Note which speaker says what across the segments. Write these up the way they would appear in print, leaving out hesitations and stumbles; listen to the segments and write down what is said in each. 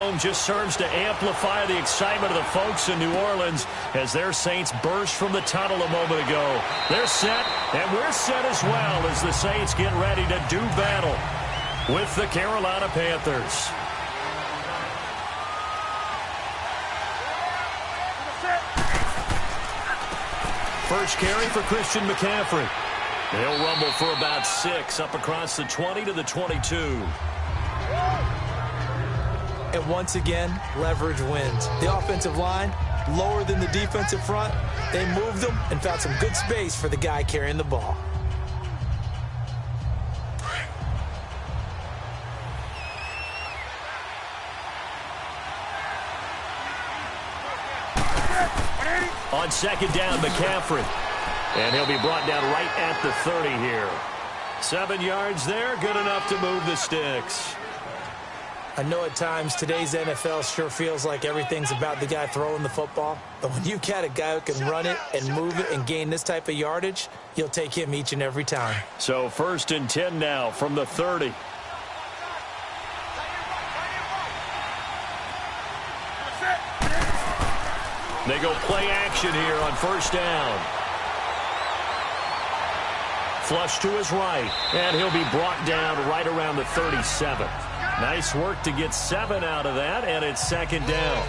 Speaker 1: Just serves to amplify the excitement of the folks in New Orleans as their Saints burst from the tunnel a moment ago. They're set, and we're set as well as the Saints get ready to do battle with the Carolina Panthers. First carry for Christian McCaffrey. They'll rumble for about 6 up across the 20 to the 22.
Speaker 2: And once again, leverage wins. The offensive line, lower than the defensive front. They moved them and found some good space for the guy carrying the ball.
Speaker 1: On second down, McCaffrey. And he'll be brought down right at the 30 here. 7 yards there, good enough to move the sticks.
Speaker 2: I know at times today's NFL sure feels like everything's about the guy throwing the football. But when you got a guy who can run it and move it and gain this type of yardage, you'll take him each and every time.
Speaker 1: So 1st and 10 now from the 30. They go play action here on 1st down. Flush to his right, and he'll be brought down right around the 37. Nice work to get 7 out of that, and it's 2nd down.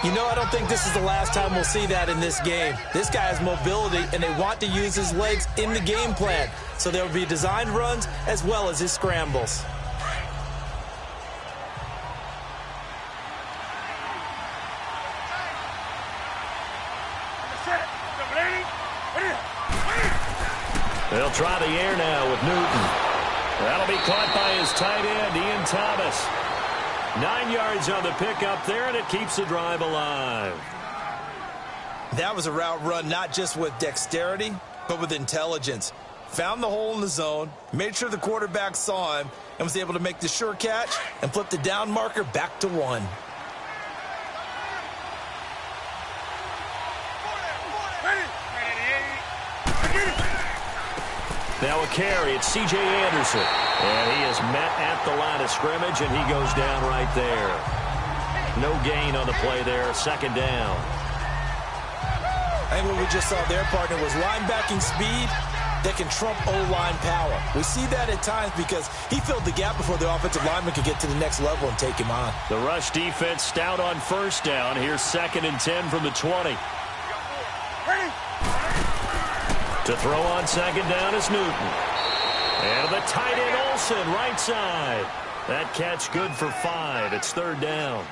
Speaker 2: You know, I don't think this is the last time we'll see that in this game. This guy has mobility, and they want to use his legs in the game plan. So there will be designed runs as well as his scrambles.
Speaker 1: They'll try the air now with Newton. That'll be caught by his tight end, Ian Thomas. 9 yards on the pickup there, and it keeps the drive alive.
Speaker 2: That was a route run not just with dexterity, but with intelligence. Found the hole in the zone, made sure the quarterback saw him, and was able to make the sure catch and flip the down marker back to 1.
Speaker 1: Now a carry, it's C.J. Anderson. And he is met at the line of scrimmage, and he goes down right there. No gain on the play there, 2nd down.
Speaker 2: I think what we just saw there, partner, was linebacking speed that can trump O-line power. We see that at times because he filled the gap before the offensive lineman could get to the next level and take him on.
Speaker 1: The rush defense stout on 1st down. Here's 2nd and 10 from the 20. To throw on 2nd down is Newton. And the tight end Olsen, right side. That catch good for 5. It's 3rd down.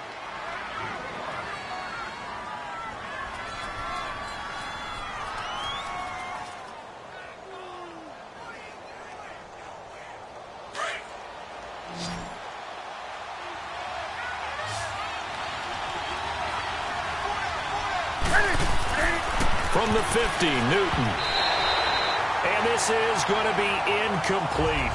Speaker 1: From the 50, Newton. And this is going to be incomplete.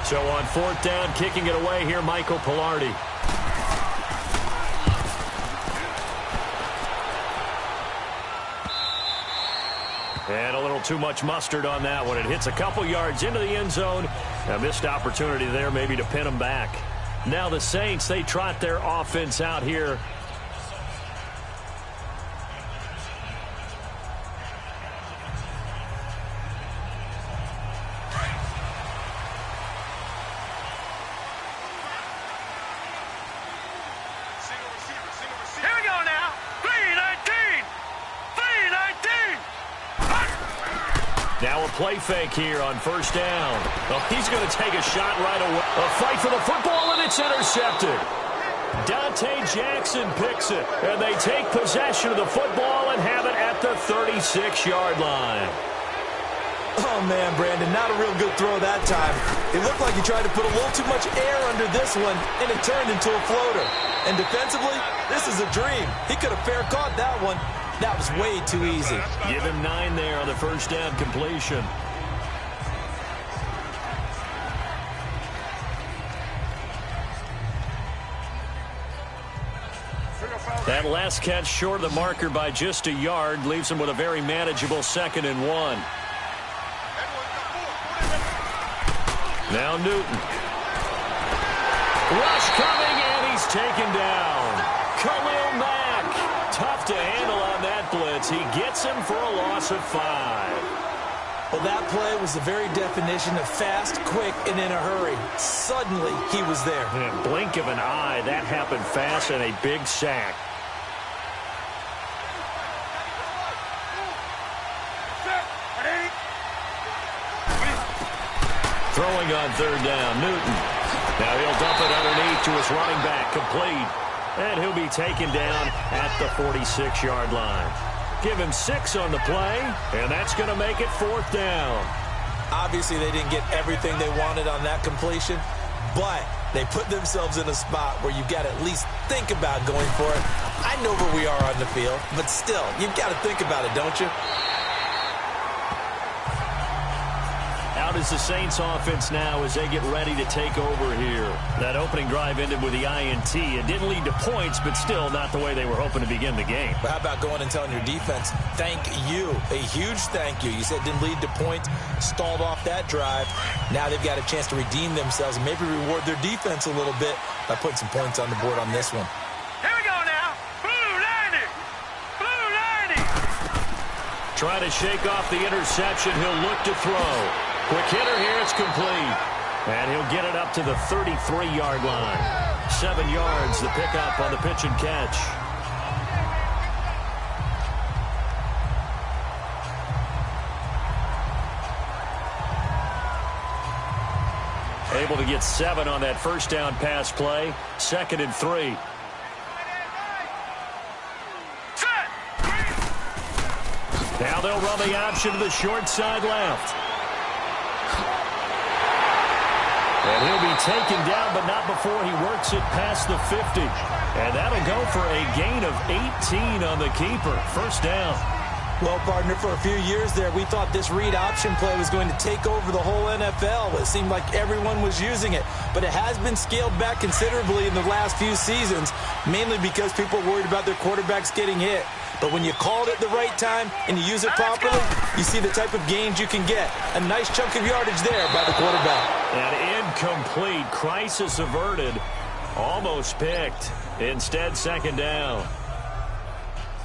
Speaker 1: So on 4th down, kicking it away here, Michael Pilardi. And a little too much mustard on that one. It hits a couple yards into the end zone. A missed opportunity there maybe to pin them back. Now the Saints, they trot their offense out here.
Speaker 3: Here we go now. 3-19. 3-19.
Speaker 1: Now a play fake here on 1st down. Oh, he's going to take a shot right away. A fight for the football, and it's intercepted. Dante Jackson picks it, and they take possession of the football and have it at the 36-yard line.
Speaker 2: Oh, man, Brandon, not a real good throw that time. It looked like he tried to put a little too much air under this one, and it turned into a floater. And defensively, this is a dream. He could have fair caught that one. That was way too easy.
Speaker 1: Give him 9 there on the 1st down completion. That last Pass catch short of the marker by just a yard. Leaves him with a very manageable 2nd and 1. Now Newton. Rush coming, and he's taken down. Khalil Mack. Tough to handle on that blitz. He gets him for a loss of 5.
Speaker 2: Well, that play was the very definition of fast, quick, and in a hurry. Suddenly, he was there.
Speaker 1: In a blink of an eye, that happened fast, and a big sack. Throwing on 3rd down, Newton. Now he'll dump it underneath to his running back, complete. And he'll be taken down at the 46-yard line. Give him 6 on the play, and that's going to make it 4th down.
Speaker 2: Obviously, they didn't get everything they wanted on that completion, but they put themselves in a spot where you've got to at least think about going for it. I know where we are on the field, but still, you've got to think about it, don't you?
Speaker 1: Out is the Saints offense now as they get ready to take over here. That opening drive ended with the INT. It didn't lead to points, but still not the way they were hoping to begin the game.
Speaker 2: But how about going and telling your defense, thank you, a huge thank you. You said it didn't lead to points, stalled off that drive. Now they've got a chance to redeem themselves and maybe reward their defense a little bit by putting some points on the board on this one.
Speaker 3: Here we go now. Blue 90. Blue 90.
Speaker 1: Trying to shake off the interception. He'll look to throw. Quick hitter here, it's complete. And he'll get it up to the 33-yard line. 7 yards, the pickup on the pitch and catch. Able to get 7 on that first down pass play. 2nd and 3. Now they'll run the option to the short side left. And he'll be taken down, but not before he works it past the 50. And that'll go for a gain of 18 on the keeper. First down.
Speaker 2: Well, partner, for a few years there, we thought this read option play was going to take over the whole NFL. It seemed like everyone was using it. But it has been scaled back considerably in the last few seasons, mainly because people are worried about their quarterbacks getting hit. But when you call it at the right time and you use it properly, you see the type of gains you can get. A nice chunk of yardage there by the quarterback.
Speaker 1: An incomplete. Crisis averted. Almost picked. Instead, 2nd down.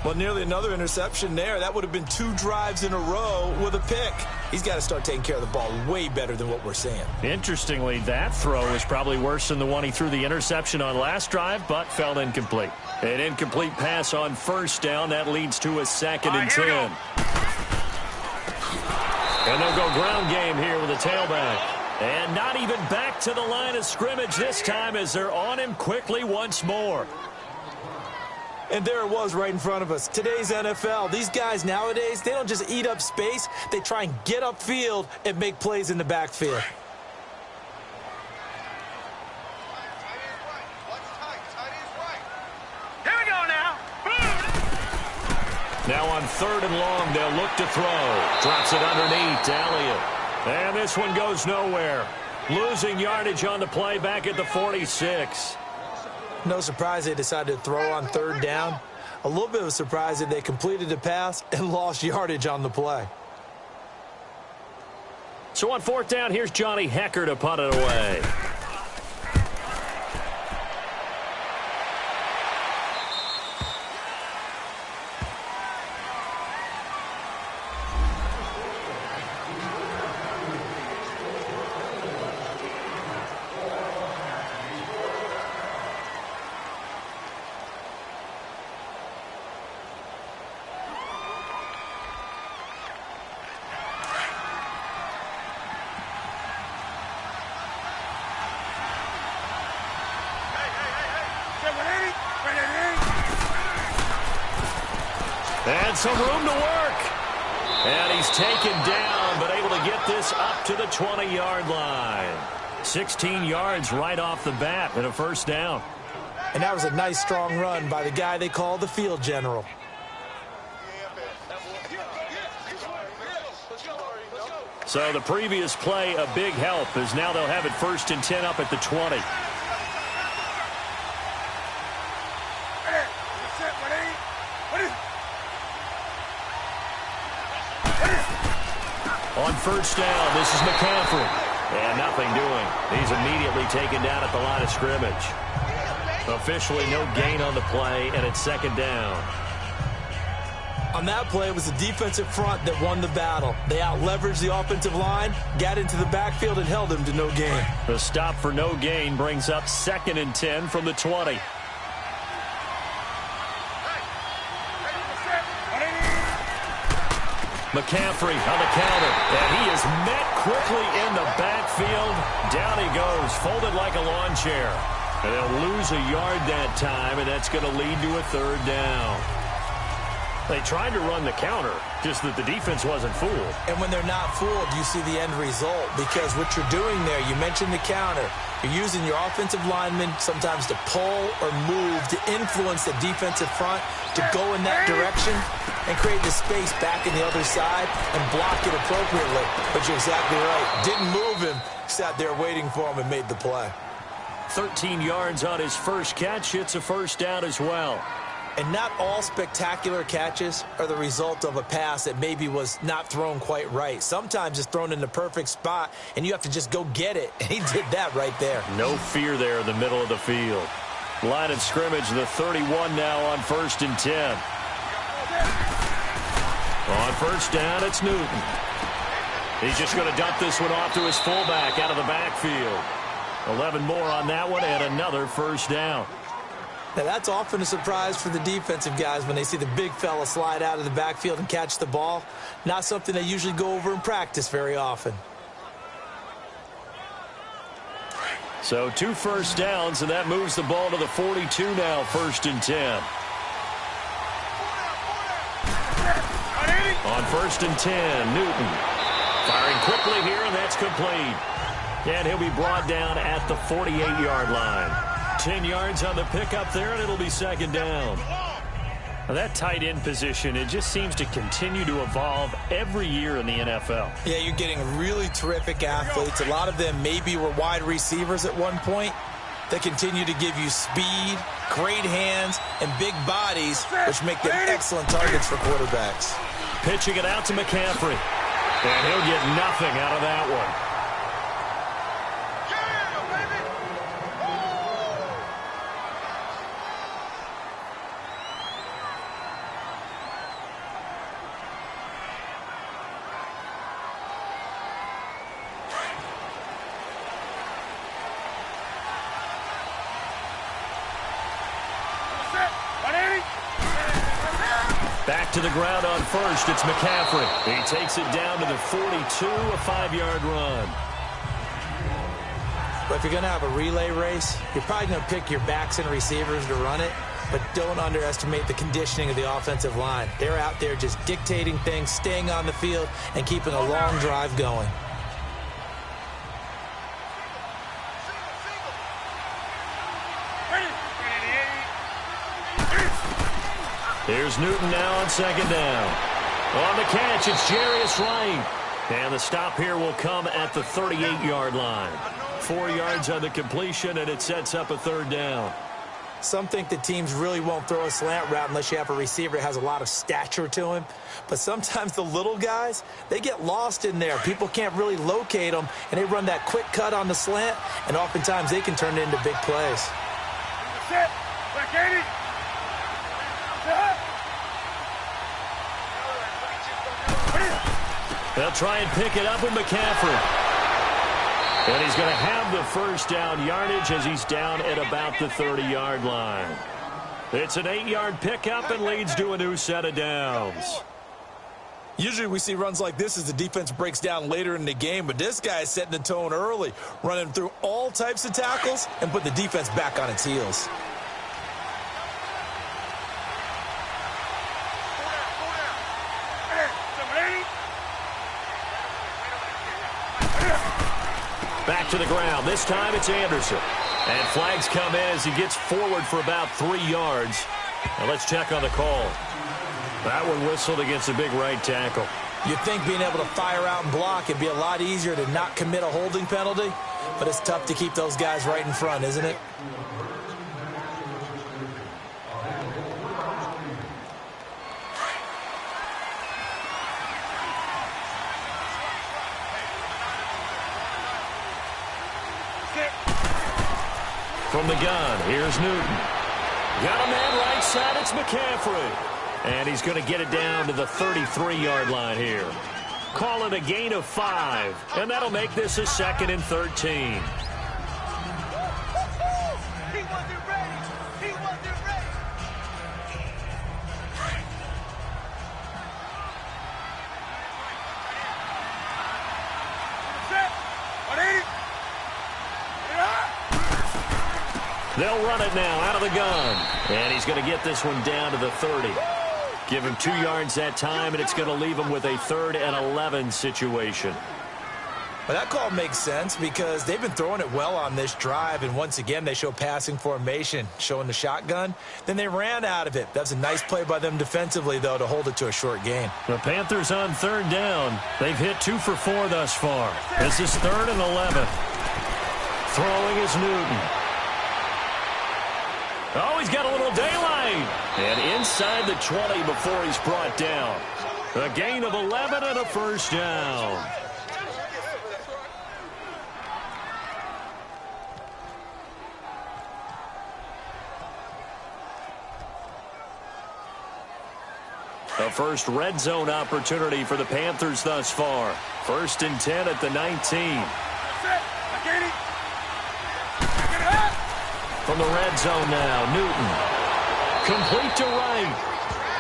Speaker 2: Well, nearly another interception there. That would have been 2 drives in a row with a pick. He's got to start taking care of the ball way better than what we're seeing.
Speaker 1: Interestingly, that throw was probably worse than the one he threw the interception on last drive, but fell incomplete. An incomplete pass on first down. That leads to a 2nd and 10. And they'll go ground game here with a tailback. And not even back to the line of scrimmage this time as they're on him quickly once more.
Speaker 2: And there it was right in front of us. Today's NFL, these guys nowadays, they don't just eat up space. They try and get upfield and make plays in the backfield.
Speaker 3: Here we go now.
Speaker 1: Now on 3rd and long, they'll look to throw. Drops it underneath to Elliott. And this one goes nowhere. Losing yardage on the play back at the 46.
Speaker 2: No surprise they decided to throw on 3rd down. A little bit of a surprise that they completed the pass and lost yardage on the play.
Speaker 1: So on 4th down, here's Johnny Hecker to punt it away. And some room to work. And he's taken down, but able to get this up to the 20-yard line. 16 yards right off the bat and a first down.
Speaker 2: And that was a nice, strong run by the guy they call the field general.
Speaker 1: So the previous play, a big help, as now they'll have it 1st and 10 up at the 20. On first down, this is McCaffrey. And nothing doing. He's immediately taken down at the line of scrimmage. Officially no gain on the play, and it's second down.
Speaker 2: On that play, it was the defensive front that won the battle. They out-leveraged the offensive line, got into the backfield, and held him to no gain.
Speaker 1: The stop for no gain brings up 2nd and 10 from the 20. McCaffrey on the counter, and he is met quickly in the backfield. Down he goes, folded like a lawn chair. And they'll lose a yard that time, and that's going to lead to a 3rd down. They tried to run the counter, just that the defense wasn't fooled.
Speaker 2: And when they're not fooled, you see the end result. Because what you're doing there, you mentioned the counter. You're using your offensive linemen sometimes to pull or move to influence the defensive front to go in that direction and create the space back in the other side and block it appropriately. But you're exactly right. Didn't move him, sat there waiting for him and made the play.
Speaker 1: 13 yards on his first catch. It's a 1st down as well.
Speaker 2: And not all spectacular catches are the result of a pass that maybe was not thrown quite right. Sometimes it's thrown in the perfect spot, and you have to just go get it. And he did that right there.
Speaker 1: No fear there in the middle of the field. Line of scrimmage, the 31 now on 1st and 10. On first down, it's Newton. He's just going to dump this one off to his fullback out of the backfield. 11 more on that one, and another 1st down.
Speaker 2: Now, that's often a surprise for the defensive guys when they see the big fella slide out of the backfield and catch the ball. Not something they usually go over in practice very often.
Speaker 1: So 2 1st downs, and that moves the ball to the 42 now, 1st and 10. On 1st and 10, Newton firing quickly here, and that's complete. And he'll be brought down at the 48-yard line. 10 yards on the pickup there, and it'll be 2nd down. Now that tight end position, it just seems to continue to evolve every year in the NFL.
Speaker 2: Yeah, you're getting really terrific athletes. A lot of them maybe were wide receivers at one point. They continue to give you speed, great hands, and big bodies, which make them excellent targets for quarterbacks.
Speaker 1: Pitching it out to McCaffrey. And he'll get nothing out of that one. Back to the ground on first. It's McCaffrey. He takes it down to the 42, a 5-yard run.
Speaker 2: But if you're going to have a relay race, you're probably going to pick your backs and receivers to run it, but don't underestimate the conditioning of the offensive line. They're out there just dictating things, staying on the field, and keeping a long drive going.
Speaker 1: Here's Newton now on 2nd down. On the catch, it's Jarius Wright. And the stop here will come at the 38-yard line. 4 yards on the completion, and it sets up a 3rd down.
Speaker 2: Some think that teams really won't throw a slant route unless you have a receiver that has a lot of stature to him. But sometimes the little guys, they get lost in there. People can't really locate them, and they run that quick cut on the slant, and oftentimes they can turn it into big plays.
Speaker 1: They'll try and pick it up with McCaffrey. And he's going to have the 1st down yardage as he's down at about the 30-yard line. It's an 8-yard pickup and leads to a new set of downs.
Speaker 2: Usually we see runs like this as the defense breaks down later in the game, but this guy is setting the tone early, running through all types of tackles and put the defense back on its heels.
Speaker 1: Back to the ground. This time it's Anderson. And flags come in as he gets forward for about 3 yards. Now let's check on the call. That one whistled against a big right tackle.
Speaker 2: You'd think being able to fire out and block would be a lot easier to not commit a holding penalty, but it's tough to keep those guys right in front, isn't it?
Speaker 1: From the gun, here's Newton. Got a man right side, it's McCaffrey. And he's going to get it down to the 33-yard line here. Call it a gain of 5, and that'll make this a 2nd and 13. They'll run it now out of the gun. And he's going to get this one down to the 30. Give him 2 yards that time, and it's going to leave him with a 3rd and 11 situation.
Speaker 2: Well, that call makes sense because they've been throwing it well on this drive, and once again they show passing formation, showing the shotgun. Then they ran out of it. That's a nice play by them defensively, though, to hold it to a short gain.
Speaker 1: The Panthers on 3rd down. They've hit 2 for 4 thus far. This is 3rd and 11. Throwing is Newton. Oh, he's got a little daylight. And inside the 20 before he's brought down. A gain of 11 and a 1st down. A first red zone opportunity for the Panthers thus far. 1st and 10 at the 19. From the red zone now, Newton. Complete to right.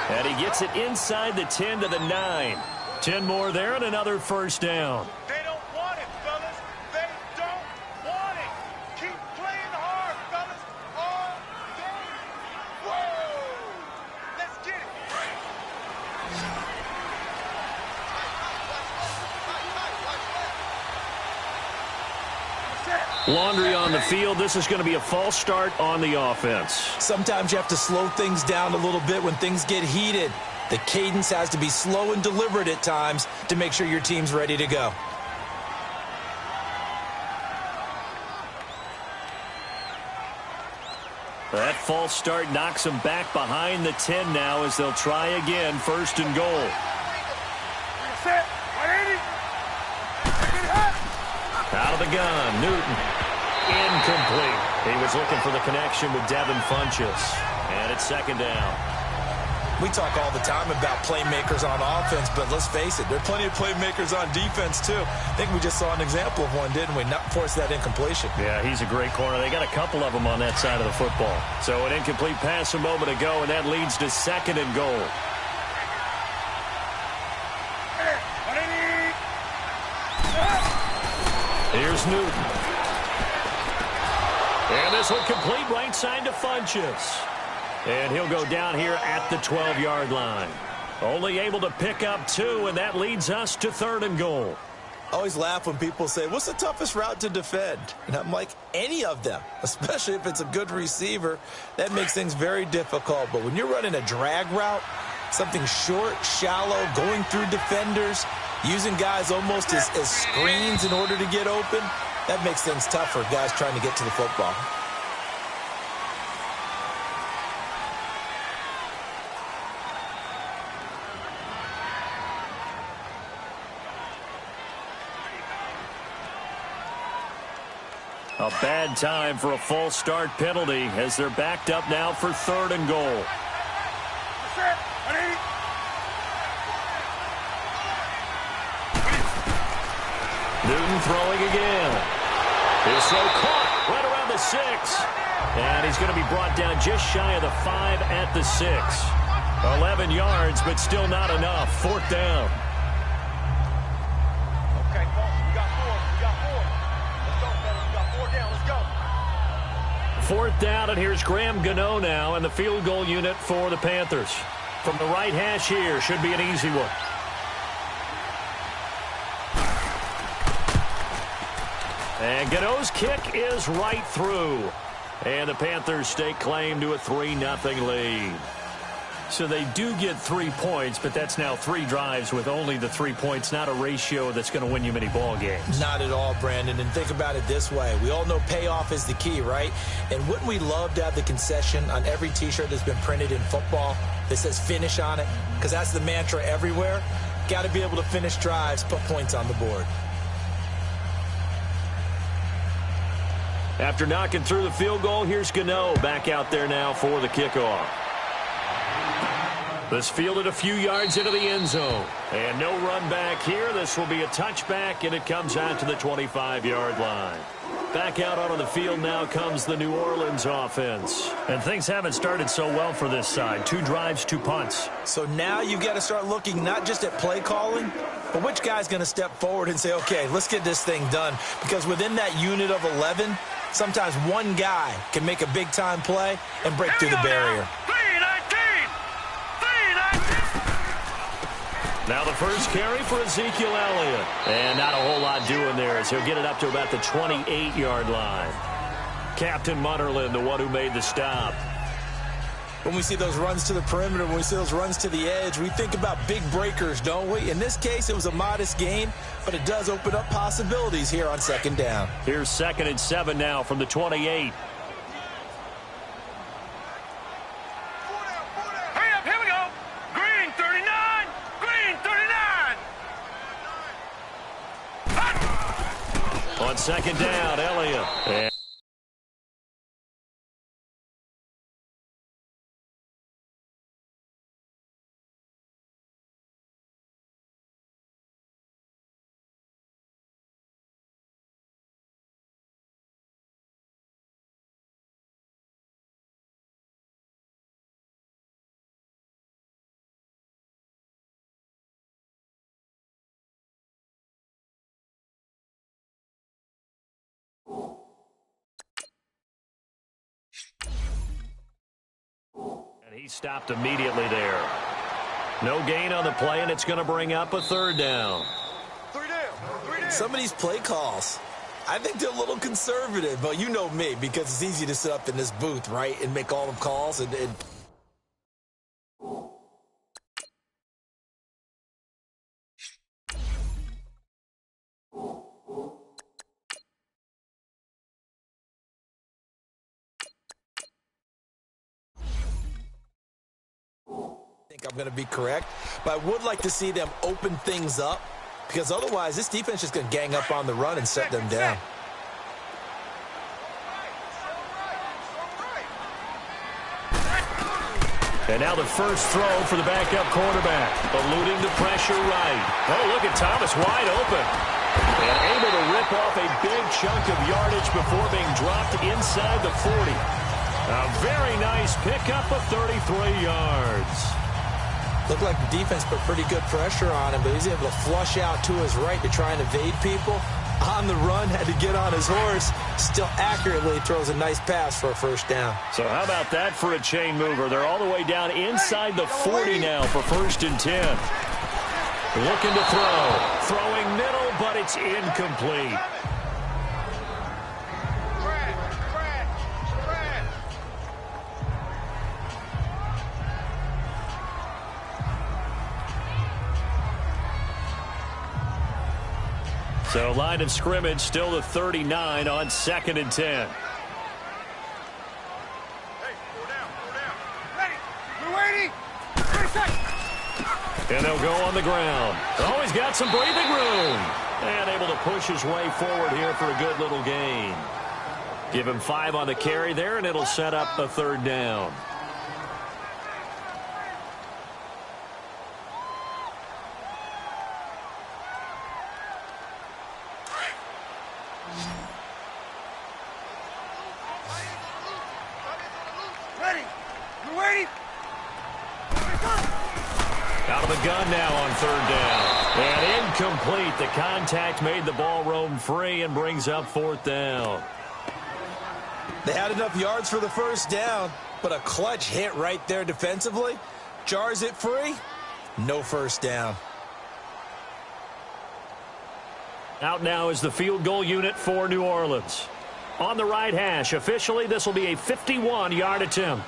Speaker 1: And he gets it inside the 10 to the 9. 10 more there and another 1st down.
Speaker 3: They don't want it, fellas. They don't want it. Keep playing hard, fellas. All day. Whoa! Let's get it.
Speaker 1: Laundry on the field. This is going to be a false start on the offense.
Speaker 2: Sometimes you have to slow things down a little bit when things get heated. The cadence has to be slow and deliberate at times to make sure your team's ready to go.
Speaker 1: That false start knocks them back behind the 10 now as they'll try again. 1st and goal. Out of the gun, Newton. Incomplete. He was looking for the connection with Devin Funchess. And it's 2nd down.
Speaker 2: We talk all the time about playmakers on offense, but let's face it, there are plenty of playmakers on defense, too. I think we just saw an example of one, didn't we? Not force that incompletion.
Speaker 1: Yeah, he's a great corner. They got a couple of them on that side of the football. So an incomplete pass a moment ago, and that leads to 2nd and goal. Here's Newton. And this one complete right side to Funchess. And he'll go down here at the 12-yard line. Only able to pick up 2, and that leads us to 3rd and goal.
Speaker 2: I always laugh when people say, what's the toughest route to defend? And I'm like, any of them, especially if it's a good receiver. That makes things very difficult. But when you're running a drag route, something short, shallow, going through defenders, using guys almost as screens in order to get open, that makes things tough for guys trying to get to the football.
Speaker 1: A bad time for a false start penalty as they're backed up now for 3rd and goal. Newton throwing again. Is so caught right around the 6. And he's going to be brought down just shy of the 5 at the 6. 11 yards, but still not enough. 4th down.
Speaker 3: Okay, we got 4. We got 4. Let's go, fellas. We got 4 down. Let's go.
Speaker 1: 4th down, and here's Graham Gano now and the field goal unit for the Panthers. From the right hash here, should be an easy one. And Gano's kick is right through. And the Panthers stake claim to a 3-0 lead. So they do get 3 points, but that's now 3 drives with only the 3 points, not a ratio that's going to win you many ball games.
Speaker 2: Not at all, Brandon. And think about it this way. We all know payoff is the key, right? And wouldn't we love to have the concession on every T-shirt that's been printed in football that says finish on it? Because that's the mantra everywhere. Got to be able to finish drives, put points on the board.
Speaker 1: After knocking through the field goal, here's Gano back out there now for the kickoff. This fielded a few yards into the end zone. And no run back here. This will be a touchback, and it comes out to the 25-yard line. Back out onto the field now comes the New Orleans offense. And things haven't started so well for this side. 2 drives, 2 punts.
Speaker 2: So now you've got to start looking not just at play calling, but which guy's going to step forward and say, okay, let's get this thing done. Because within that unit of 11, sometimes one guy can make a big-time play and break through the barrier.
Speaker 1: Now the first carry for Ezekiel Elliott. And not a whole lot doing there as he'll get it up to about the 28-yard line. Captain Munnerlyn, the one who made the stop.
Speaker 2: When we see those runs to the perimeter, when we see those runs to the edge, we think about big breakers, don't we? In this case, it was a modest gain, but it does open up possibilities here on second down.
Speaker 1: Here's 2nd and 7 now from the 28. On second down, Elliott. And he stopped immediately there. No gain on the play, and it's going to bring up a 3rd down.
Speaker 3: 3 down.
Speaker 2: Some of these play calls, I think they're a little conservative, but you know me, because it's easy to sit up in this booth, right, and make all the calls and I'm going to be correct, but I would like to see them open things up, because otherwise this defense is going to gang up on the run and set them down.
Speaker 1: And now the first throw for the backup quarterback. Eluding the pressure right. Oh, look at Thomas wide open. And able to rip off a big chunk of yardage before being dropped inside the 40. A very nice pickup of 33 yards.
Speaker 2: Looked like the defense put pretty good pressure on him, but he's able to flush out to his right to try and evade people. On the run, had to get on his horse. Still accurately throws a nice pass for a first down.
Speaker 1: So how about that for a chain mover? They're all the way down inside the 40 now for 1st and 10. Looking to throw. Throwing middle, but it's incomplete. So line of scrimmage still the 39 on 2nd and 10.
Speaker 3: Hey, 4 down. Ready. We're waiting. 30 seconds.
Speaker 1: And they'll go on the ground. Oh, he's got some breathing room. And able to push his way forward here for a good little gain. Give him 5 on the carry there, and it'll set up a 3rd down. Out of the gun now on 3rd down. And incomplete. The contact made the ball roam free and brings up 4th down.
Speaker 2: They had enough yards for the first down, but a clutch hit right there defensively. Jars it free. No first down.
Speaker 1: Out now is the field goal unit for New Orleans. On the right hash, officially this will be a 51-yard attempt.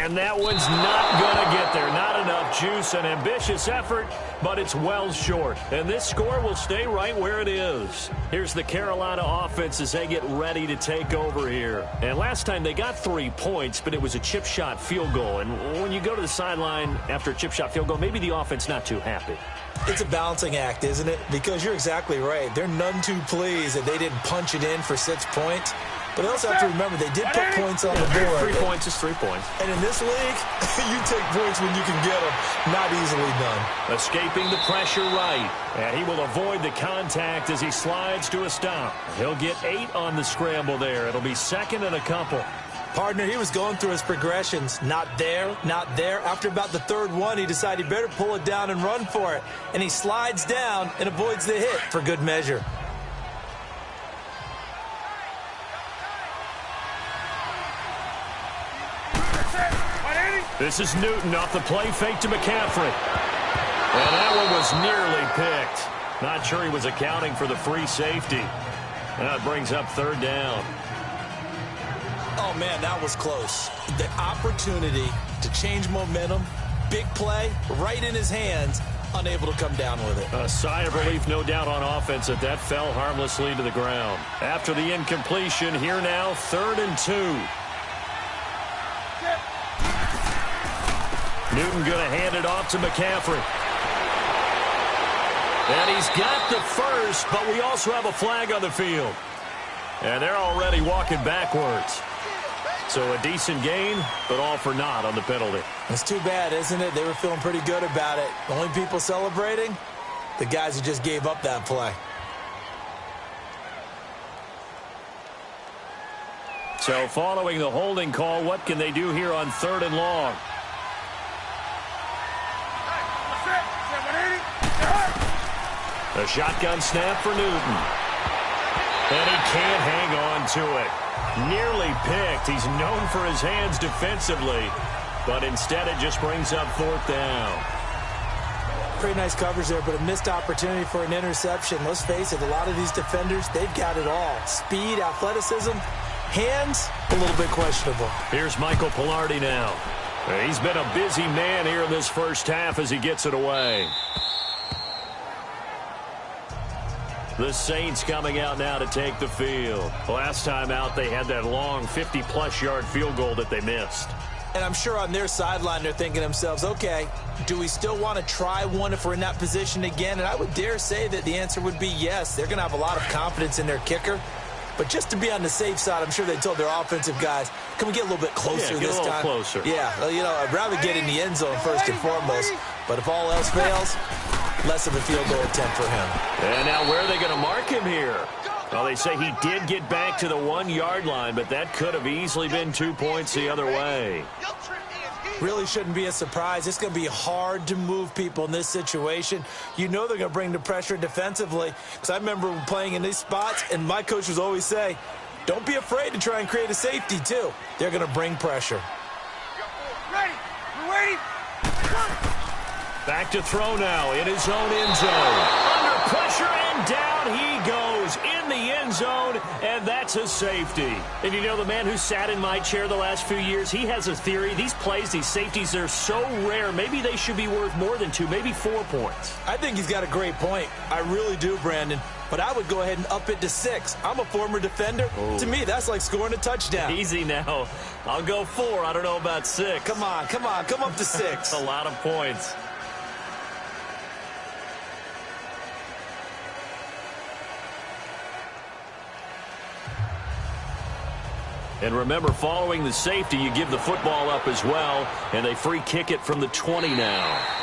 Speaker 1: And that one's not going to get there. Not enough juice. An ambitious effort, but it's well short. And this score will stay right where it is. Here's the Carolina offense as they get ready to take over here. And last time they got 3 points, but it was a chip shot field goal. And when you go to the sideline after a chip shot field goal, maybe the offense not too happy.
Speaker 2: It's a balancing act, isn't it? Because you're exactly right. They're none too pleased that they didn't punch it in for 6 points. But they also have to remember they did put points on the board.
Speaker 1: 3 points is 3 points.
Speaker 2: And in this league, you take points when you can get them. Not easily done.
Speaker 1: Escaping the pressure right. And he will avoid the contact as he slides to a stop. He'll get 8 on the scramble there. It'll be 2nd and a couple.
Speaker 2: Partner, he was going through his progressions. Not there, not there. After about the 3rd one, he decided he better pull it down and run for it. And he slides down and avoids the hit for good measure.
Speaker 1: This is Newton off the play fake to McCaffrey. And that one was nearly picked. Not sure he was accounting for the free safety. Now it brings up 3rd down.
Speaker 2: Oh, man, that was close. The opportunity to change momentum, big play, right in his hands, unable to come down with it.
Speaker 1: A sigh of relief, no doubt, on offense that fell harmlessly to the ground. After the incompletion, here now, 3rd and 2. Newton going to hand it off to McCaffrey. And he's got the first, but we also have a flag on the field. And they're already walking backwards. So a decent gain, but all for naught on the penalty.
Speaker 2: It's too bad, isn't it? They were feeling pretty good about it. The only people celebrating, the guys who just gave up that play.
Speaker 1: So following the holding call, what can they do here on 3rd and long? A shotgun snap for Newton. And he can't hang on to it. Nearly picked. He's known for his hands defensively, but instead it just brings up 4th down.
Speaker 2: Pretty nice coverage there, but a missed opportunity for an interception. Let's face it, a lot of these defenders, they've got it all. Speed, athleticism, hands, a little bit questionable.
Speaker 1: Here's Michael Pilardi now. He's been a busy man here in this first half as he gets it away. The Saints coming out now to take the field. Last time out, they had that long 50-plus yard field goal that they missed.
Speaker 2: And I'm sure on their sideline, they're thinking to themselves, okay, do we still want to try one if we're in that position again? And I would dare say that the answer would be yes. They're going to have a lot of confidence in their kicker. But just to be on the safe side, I'm sure they told their offensive guys, can we get a little bit closer this time?
Speaker 1: Get a little closer.
Speaker 2: Yeah, well, you know, I'd rather get in the end zone first and foremost. But if all else fails, less of a field goal attempt for him.
Speaker 1: And now where are they going to mark him here? Well, they say he did get back to the 1-yard line, but that could have easily been 2 points the other way.
Speaker 2: Really shouldn't be a surprise. It's going to be hard to move people in this situation. You know they're going to bring the pressure defensively. Because I remember playing in these spots, and my coaches always say, don't be afraid to try and create a safety, too. They're going to bring pressure.
Speaker 3: Ready. We're ready.
Speaker 1: Back to throw now in his own end zone. Under pressure, and down he goes in the end zone, and that's a safety. And you know, the man who sat in my chair the last few years, he has a theory. These plays, these safeties, they're so rare. Maybe they should be worth more than 2, maybe 4 points.
Speaker 2: I think he's got a great point. I really do, Brandon. But I would go ahead and up it to 6. I'm a former defender.
Speaker 1: Ooh.
Speaker 2: To me, that's like scoring a touchdown.
Speaker 1: Easy now. I'll go 4. I don't know about 6.
Speaker 2: Come on. Come up to 6.
Speaker 1: That's a lot of points. And remember, following the safety, you give the football up as well, and they free kick it from the 20 now.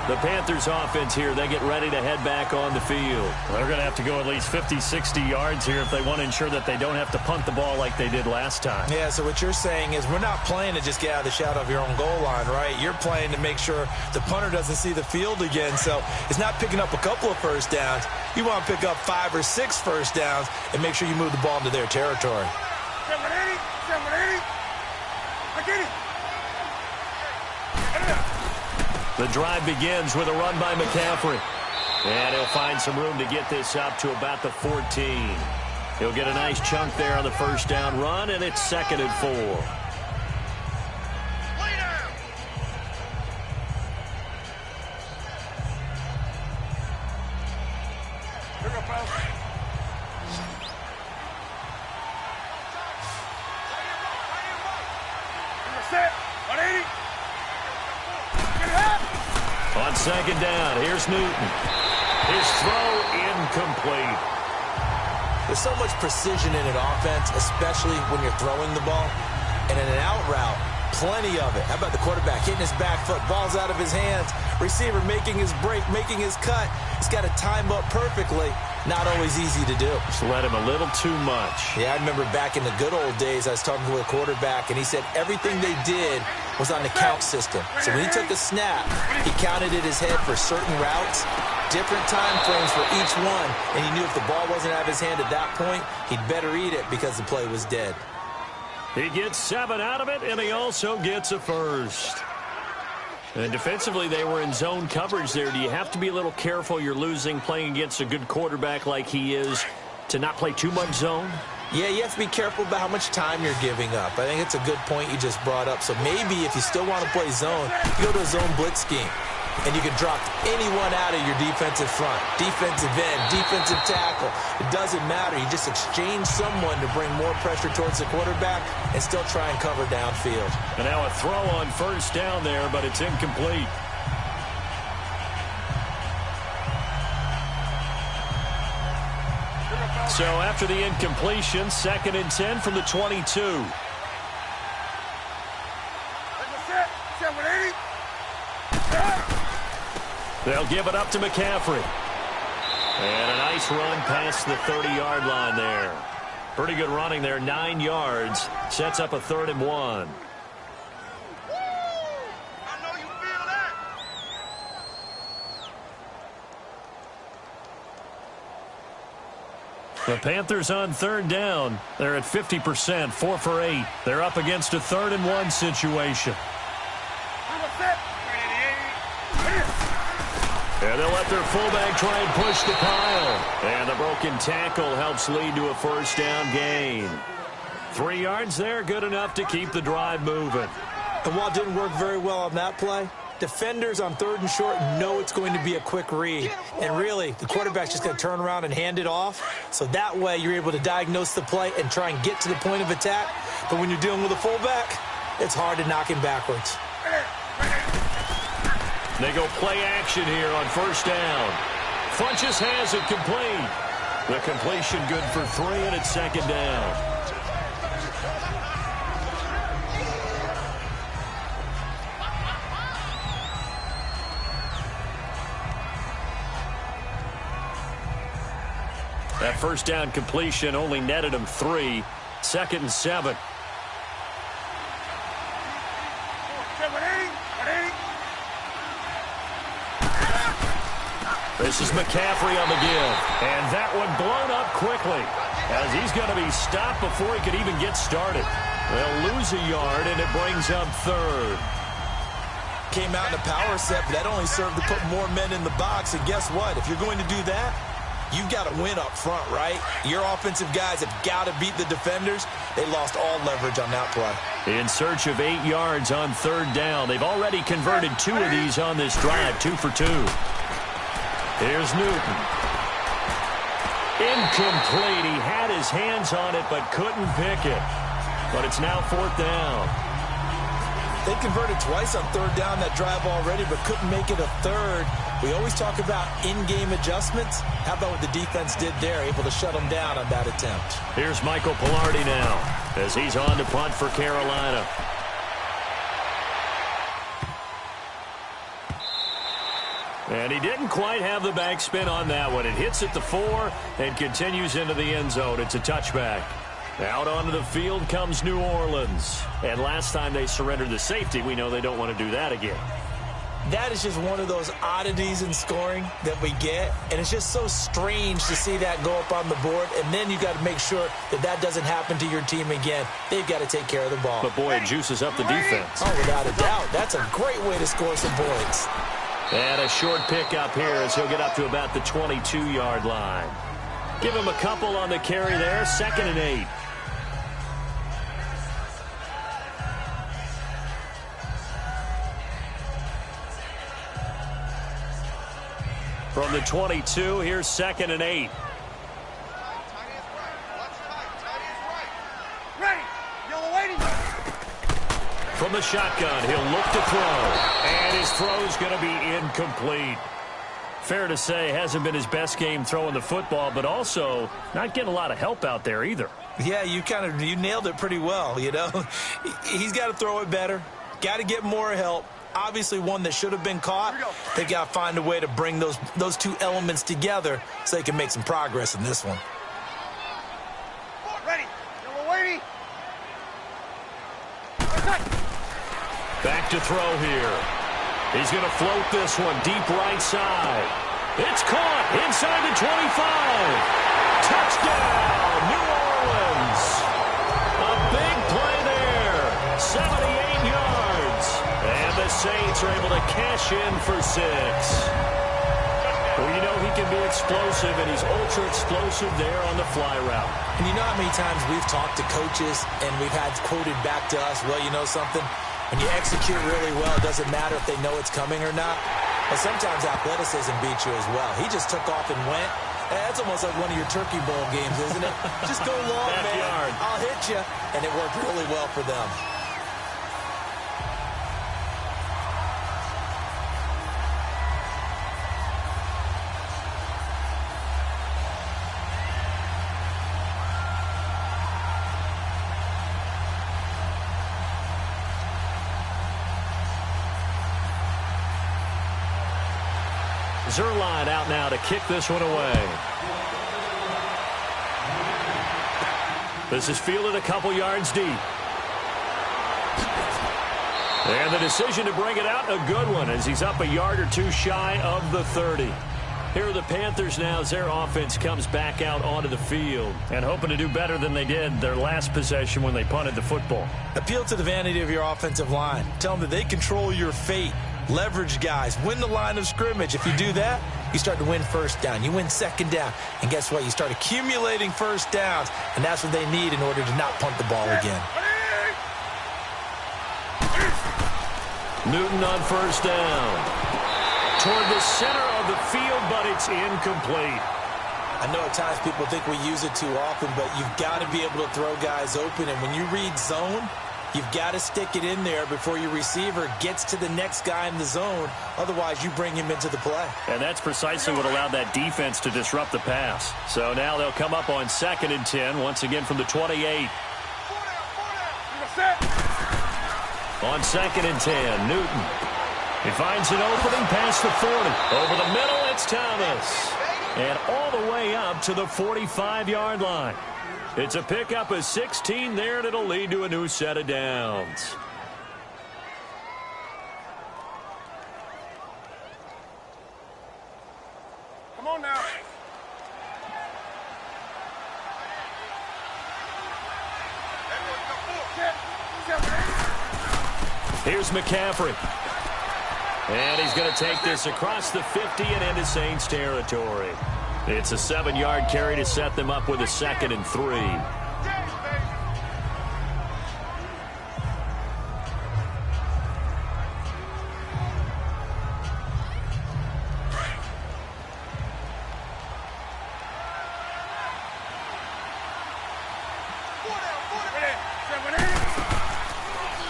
Speaker 1: The Panthers offense here, they get ready to head back on the field. They're going to have to go at least 50, 60 yards here if they want to ensure that they don't have to punt the ball like they did last time.
Speaker 2: Yeah, so what you're saying is we're not playing to just get out of the shadow of your own goal line, right? You're playing to make sure the punter doesn't see the field again. So it's not picking up a couple of first downs. You want to pick up 5 or 6 first downs and make sure you move the ball into their territory.
Speaker 3: 780. I get it.
Speaker 1: The drive begins with a run by McCaffrey. And he'll find some room to get this up to about the 14. He'll get a nice chunk there on the first down run, and it's 2nd and 4. On 2nd down, here's Newton. His throw incomplete.
Speaker 2: There's so much precision in an offense, especially when you're throwing the ball. And in an out route, plenty of it. How about the quarterback hitting his back foot, ball's out of his hands, receiver making his break, making his cut. He's got to time up perfectly. Not always easy to do.
Speaker 1: Just let him a little too much.
Speaker 2: Yeah, I remember back in the good old days, I was talking to a quarterback, and he said everything they did was on the count system. So when he took a snap, he counted in his head for certain routes, different time frames for each one, and he knew if the ball wasn't out of his hand at that point, he'd better eat it because the play was dead.
Speaker 1: He gets 7 out of it, and he also gets a first. And defensively, they were in zone coverage there. Do you have to be a little careful you're losing playing against a good quarterback like he is to not play too much zone?
Speaker 2: Yeah, you have to be careful about how much time you're giving up. I think it's a good point you just brought up. So maybe if you still want to play zone, you go to a zone blitz scheme. And you can drop anyone out of your defensive front, defensive end, defensive tackle. It doesn't matter. You just exchange someone to bring more pressure towards the quarterback and still try and cover downfield.
Speaker 1: And now a throw on first down there, but it's incomplete. So after the incompletion, 2nd and 10 from the 22. They'll give it up to McCaffrey. And a nice run past the 30-yard line there. Pretty good running there, 9 yards. Sets up a 3rd and 1. The Panthers on 3rd down. They're at 50%, 4 for 8. They're up against a 3rd and 1 situation. And they'll let their fullback try and push the pile. And the broken tackle helps lead to a first down gain. 3 yards there, good enough to keep the drive moving.
Speaker 2: And while it didn't work very well on that play, defenders on 3rd and short know it's going to be a quick read. And really, the quarterback's just going to turn around and hand it off. So that way, you're able to diagnose the play and try and get to the point of attack. But when you're dealing with a fullback, it's hard to knock him backwards.
Speaker 1: They go play action here on first down. Funches has it complete. The completion good for 3, and it's 2nd down. That first down completion only netted him 3. 2nd and 7. This is McCaffrey on the give. And that one blown up quickly as he's going to be stopped before he could even get started. They'll lose a yard, and it brings up 3rd.
Speaker 2: Came out in a power set, but that only served to put more men in the box. And guess what? If you're going to do that, you've got to win up front, right? Your offensive guys have got to beat the defenders. They lost all leverage on that play.
Speaker 1: In search of 8 yards on 3rd down. They've already converted 2 of these on this drive, 2 for 2. Here's Newton. Incomplete. He had his hands on it but couldn't pick it. But it's now 4th down.
Speaker 2: They converted twice on 3rd down that drive already, but couldn't make it a 3rd. We always talk about in-game adjustments. How about what the defense did there, able to shut them down on that attempt?
Speaker 1: Here's Michael Pilardi now as he's on to punt for Carolina. And he didn't quite have the backspin on that one. It hits at the 4 and continues into the end zone. It's a touchback. Out onto the field comes New Orleans. And last time they surrendered the safety, we know they don't want to do that again.
Speaker 2: That is just one of those oddities in scoring that we get. And it's just so strange to see that go up on the board. And then you've got to make sure that that doesn't happen to your team again. They've got to take care of the ball.
Speaker 1: But, boy, it juices up the defense.
Speaker 2: Oh, without a doubt. That's a great way to score some points.
Speaker 1: And a short pickup here as he'll get up to about the 22-yard line. Give him a couple on the carry there. 2nd and 8. From the 22, here's 2nd and 8. From the shotgun, he'll look to throw. And his throw's going to be incomplete. Fair to say, hasn't been his best game throwing the football, but also not getting a lot of help out there either.
Speaker 2: Yeah, you nailed it pretty well, you know. He's got to throw it better. Got to get more help. Obviously one that should have been caught. They've got to find a way to bring those two elements together so they can make some progress in this one.
Speaker 3: Ready.
Speaker 1: Back to throw here. He's going to float this one deep right side. It's caught inside the 25. Touchdown, New Orleans. A big play there. 78 yards. And the Saints are able to cash in for 6. Well, you know he can be explosive, and he's ultra explosive there on the fly route.
Speaker 2: And you know how many times we've talked to coaches and we've had quoted back to us, well, you know something? When you execute really well, it doesn't matter if they know it's coming or not. But sometimes athleticism beats you as well. He just took off and went. That's almost like one of your Turkey Bowl games, isn't it? Just go long, man. I'll hit you. And it worked really well for them.
Speaker 1: Zerline out now to kick this one away. This is fielded a couple yards deep. And the decision to bring it out, a good one, as he's up a yard or two shy of the 30. Here are the Panthers now as their offense comes back out onto the field and hoping to do better than they did their last possession when they punted the football.
Speaker 2: Appeal to the vanity of your offensive line. Tell them that they control your fate. Leverage guys. Win the line of scrimmage. If you do that, you start to win first down. You win second down. And guess what? You start accumulating first downs. And that's what they need in order to not punt the ball again.
Speaker 1: Newton on first down. Toward the center of the field, but it's incomplete.
Speaker 2: I know at times people think we use it too often, but you've got to be able to throw guys open. And when you read zone, you've got to stick it in there before your receiver gets to the next guy in the zone. Otherwise, you bring him into the play.
Speaker 1: And that's precisely what allowed that defense to disrupt the pass. So now they'll come up on 2nd and 10, once again from the 28. On 2nd and 10, Newton. He finds an opening past the 40. Over the middle, it's Thomas. And all the way up to the 45-yard line. It's a pickup of 16 there, and it'll lead to a new set of downs.
Speaker 3: Come on now.
Speaker 1: Here's McCaffrey. And he's going to take this across the 50 and into Saints territory. It's a 7-yard carry to set them up with a 2nd and 3.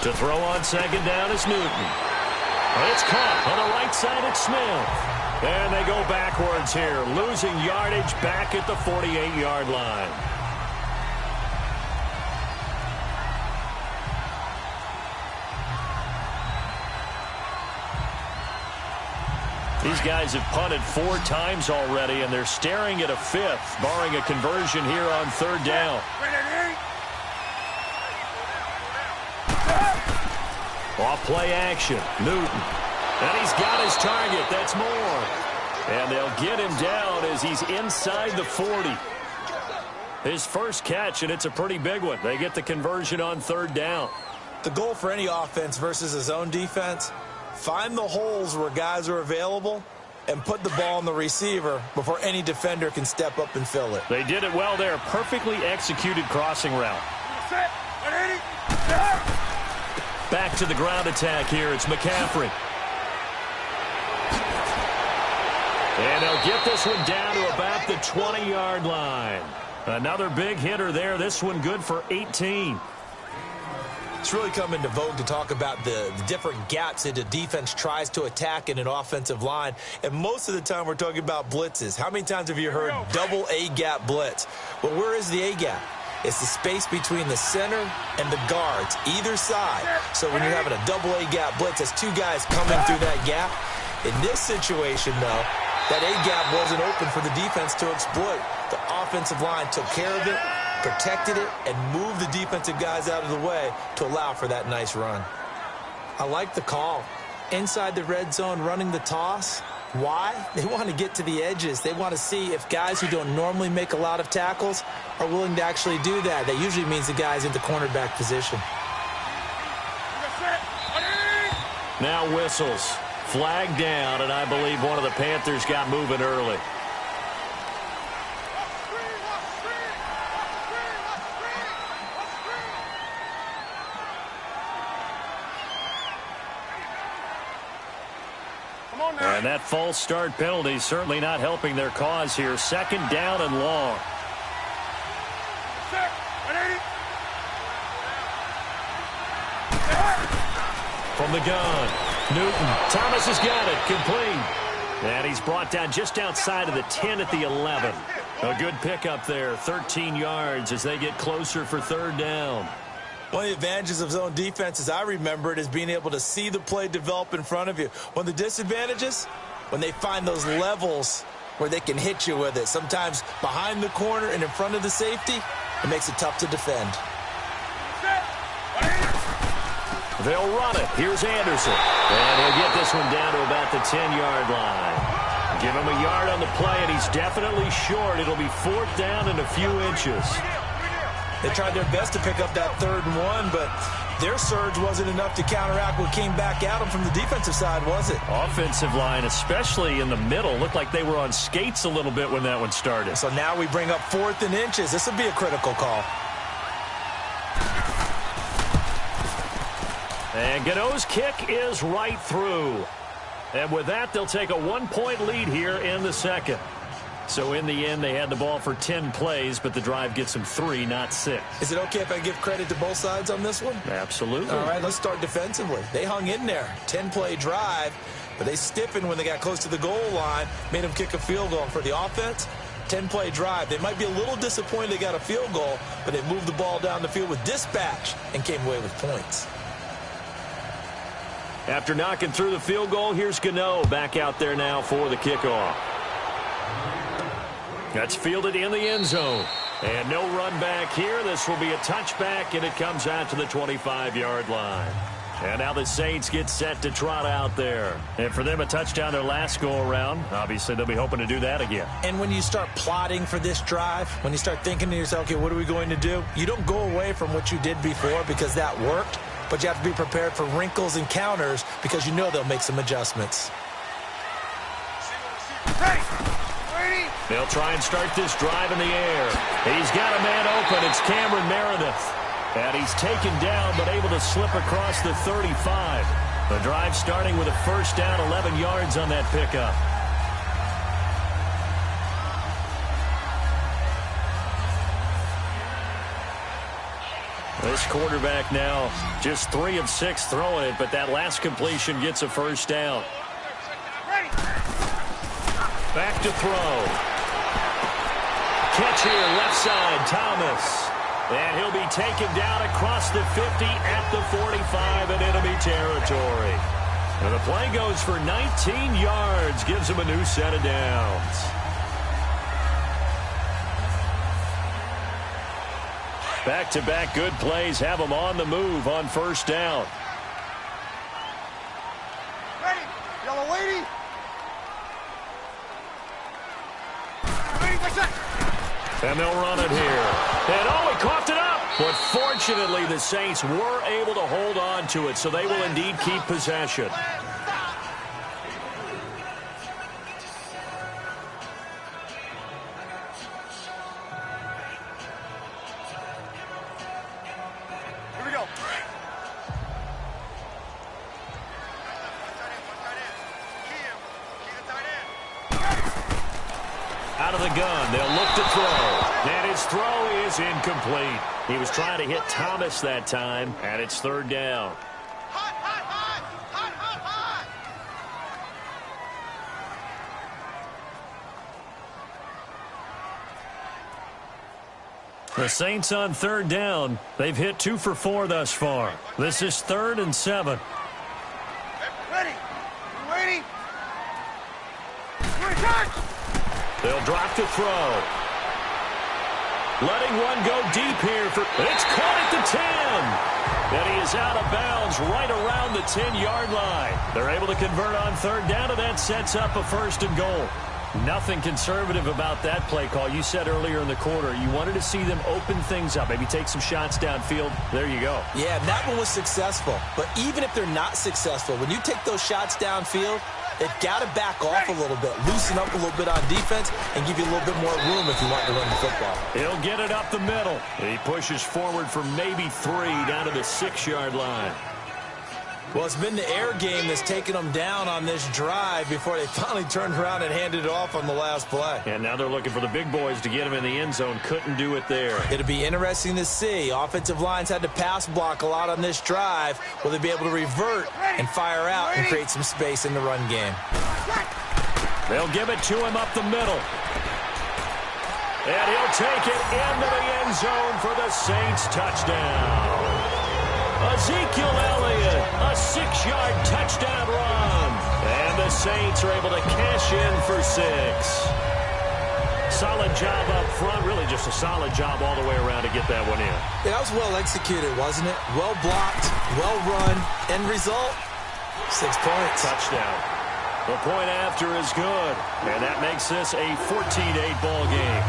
Speaker 1: To throw on 2nd down is Newton. It's caught on the right side at Smith. And they go backwards here, losing yardage back at the 48-yard line. These guys have punted 4 times already, and they're staring at a 5th, barring a conversion here on 3rd down. Off play action, Newton. And he's got his target. That's more. And they'll get him down as he's inside the 40. His first catch, and it's a pretty big one. They get the conversion on 3rd down.
Speaker 2: The goal for any offense versus a zone defense, find the holes where guys are available and put the ball on the receiver before any defender can step up and fill it.
Speaker 1: They did it well there. Perfectly executed crossing route. Back to the ground attack here. It's McCaffrey. And they'll get this one down to about the 20-yard line. Another big hitter there. This one good for 18.
Speaker 2: It's really come into vogue to talk about the different gaps that a defense tries to attack in an offensive line. And most of the time we're talking about blitzes. How many times have you heard double A-gap blitz? Well, where is the A-gap? It's the space between the center and the guards, either side. So when you're having a double A-gap blitz, that's two guys coming through that gap. In this situation, though, that A-gap wasn't open for the defense to exploit. The offensive line took care of it, protected it, and moved the defensive guys out of the way to allow for that nice run. I like the call. Inside the red zone, running the toss. Why? They want to get to the edges. They want to see if guys who don't normally make a lot of tackles are willing to actually do that. That usually means the guy's in the cornerback position.
Speaker 1: Now whistles. Flag down, and I believe one of the Panthers got moving early. And that false start penalty certainly not helping their cause here. Second down and long. From the gun, Newton. Thomas has got it. Complete. And he's brought down just outside of the 10 at the 11. A good pickup there. 13 yards as they get closer for third down.
Speaker 2: One of the advantages of zone defense, as I remember it, is being able to see the play develop in front of you. One of the disadvantages, when they find those levels where they can hit you with it. Sometimes behind the corner and in front of the safety, it makes it tough to defend.
Speaker 1: They'll run it. Here's Anderson. And he'll get this one down to about the 10-yard line. Give him a yard on the play, and he's definitely short. It'll be fourth down and a few inches.
Speaker 2: They tried their best to pick up that 3rd and 1, but their surge wasn't enough to counteract what came back at them from the defensive side, was it?
Speaker 1: Offensive line, especially in the middle, looked like they were on skates a little bit when that one started.
Speaker 2: So now we bring up 4th and inches. This will be a critical call.
Speaker 1: And Gano's kick is right through. And with that, they'll take a 1-point lead here in the second. So in the end, they had the ball for 10 plays, but the drive gets them 3, not 6.
Speaker 2: Is it okay if I give credit to both sides on this one?
Speaker 1: Absolutely.
Speaker 2: All right, let's start defensively. They hung in there. 10-play drive, but they stiffened when they got close to the goal line, made them kick a field goal. And for the offense, 10-play drive. They might be a little disappointed they got a field goal, but they moved the ball down the field with dispatch and came away with points.
Speaker 1: After knocking through the field goal, here's Gano back out there now for the kickoff. That's fielded in the end zone. And no run back here. This will be a touchback, and it comes out to the 25-yard line. And now the Saints get set to trot out there. And for them, a touchdown their last go-around. Obviously, they'll be hoping to do that again.
Speaker 2: And when you start plotting for this drive, when you start thinking to yourself, okay, what are we going to do? You don't go away from what you did before because that worked, but you have to be prepared for wrinkles and counters because you know they'll make some adjustments.
Speaker 1: They'll try and start this drive in the air. He's got a man open. It's Cameron Meredith. And he's taken down but able to slip across the 35. The drive starting with a first down, 11 yards on that pickup. This quarterback now just 3 of 6 throwing it, but that last completion gets a first down. Back to throw. Catch here, left side, Thomas. And he'll be taken down across the 50 at the 45 in enemy territory. And the play goes for 19 yards, gives him a new set of downs. Back-to-back good plays have him on the move on first down.
Speaker 3: Ready, yellow lady.
Speaker 1: And they'll run it here. And oh, he coughed it up. But fortunately, the Saints were able to hold on to it, so they will indeed keep possession. Out of the gun, they'll look to throw. And his throw is incomplete. He was trying to hit Thomas that time, and it's third down.
Speaker 3: Hot, hot, hot! Hot, hot, hot!
Speaker 1: The Saints on third down. They've hit 2 for 4 thus far. This is 3rd and 7.
Speaker 3: Ready? You ready? Touch!
Speaker 1: They'll drop to throw. Letting one go deep here. It's caught at the 10. And he is out of bounds right around the 10-yard line. They're able to convert on third down, and that sets up a 1st and goal. Nothing conservative about that play call. You said earlier in the quarter you wanted to see them open things up, maybe take some shots downfield. There you go.
Speaker 2: Yeah, that one was successful. But even if they're not successful, when you take those shots downfield, they've got to back off a little bit, loosen up a little bit on defense, and give you a little bit more room if you want to run the football.
Speaker 1: He'll get it up the middle. He pushes forward for maybe 3 down to the 6-yard line.
Speaker 2: Well, it's been the air game that's taken them down on this drive before they finally turned around and handed it off on the last play.
Speaker 1: And now they're looking for the big boys to get him in the end zone. Couldn't do it there.
Speaker 2: It'll be interesting to see. Offensive lines had to pass block a lot on this drive. Will they be able to revert and fire out and create some space in the run game?
Speaker 1: They'll give it to him up the middle. And he'll take it into the end zone for the Saints touchdown. Ezekiel Elliott, a 6-yard touchdown run. And the Saints are able to cash in for 6. Solid job up front, really just a solid job all the way around to get that one in.
Speaker 2: Yeah, that was well executed, wasn't it? Well blocked, well run. End result, 6 points.
Speaker 1: Touchdown. The point after is good. And that makes this a 14-8 ball game.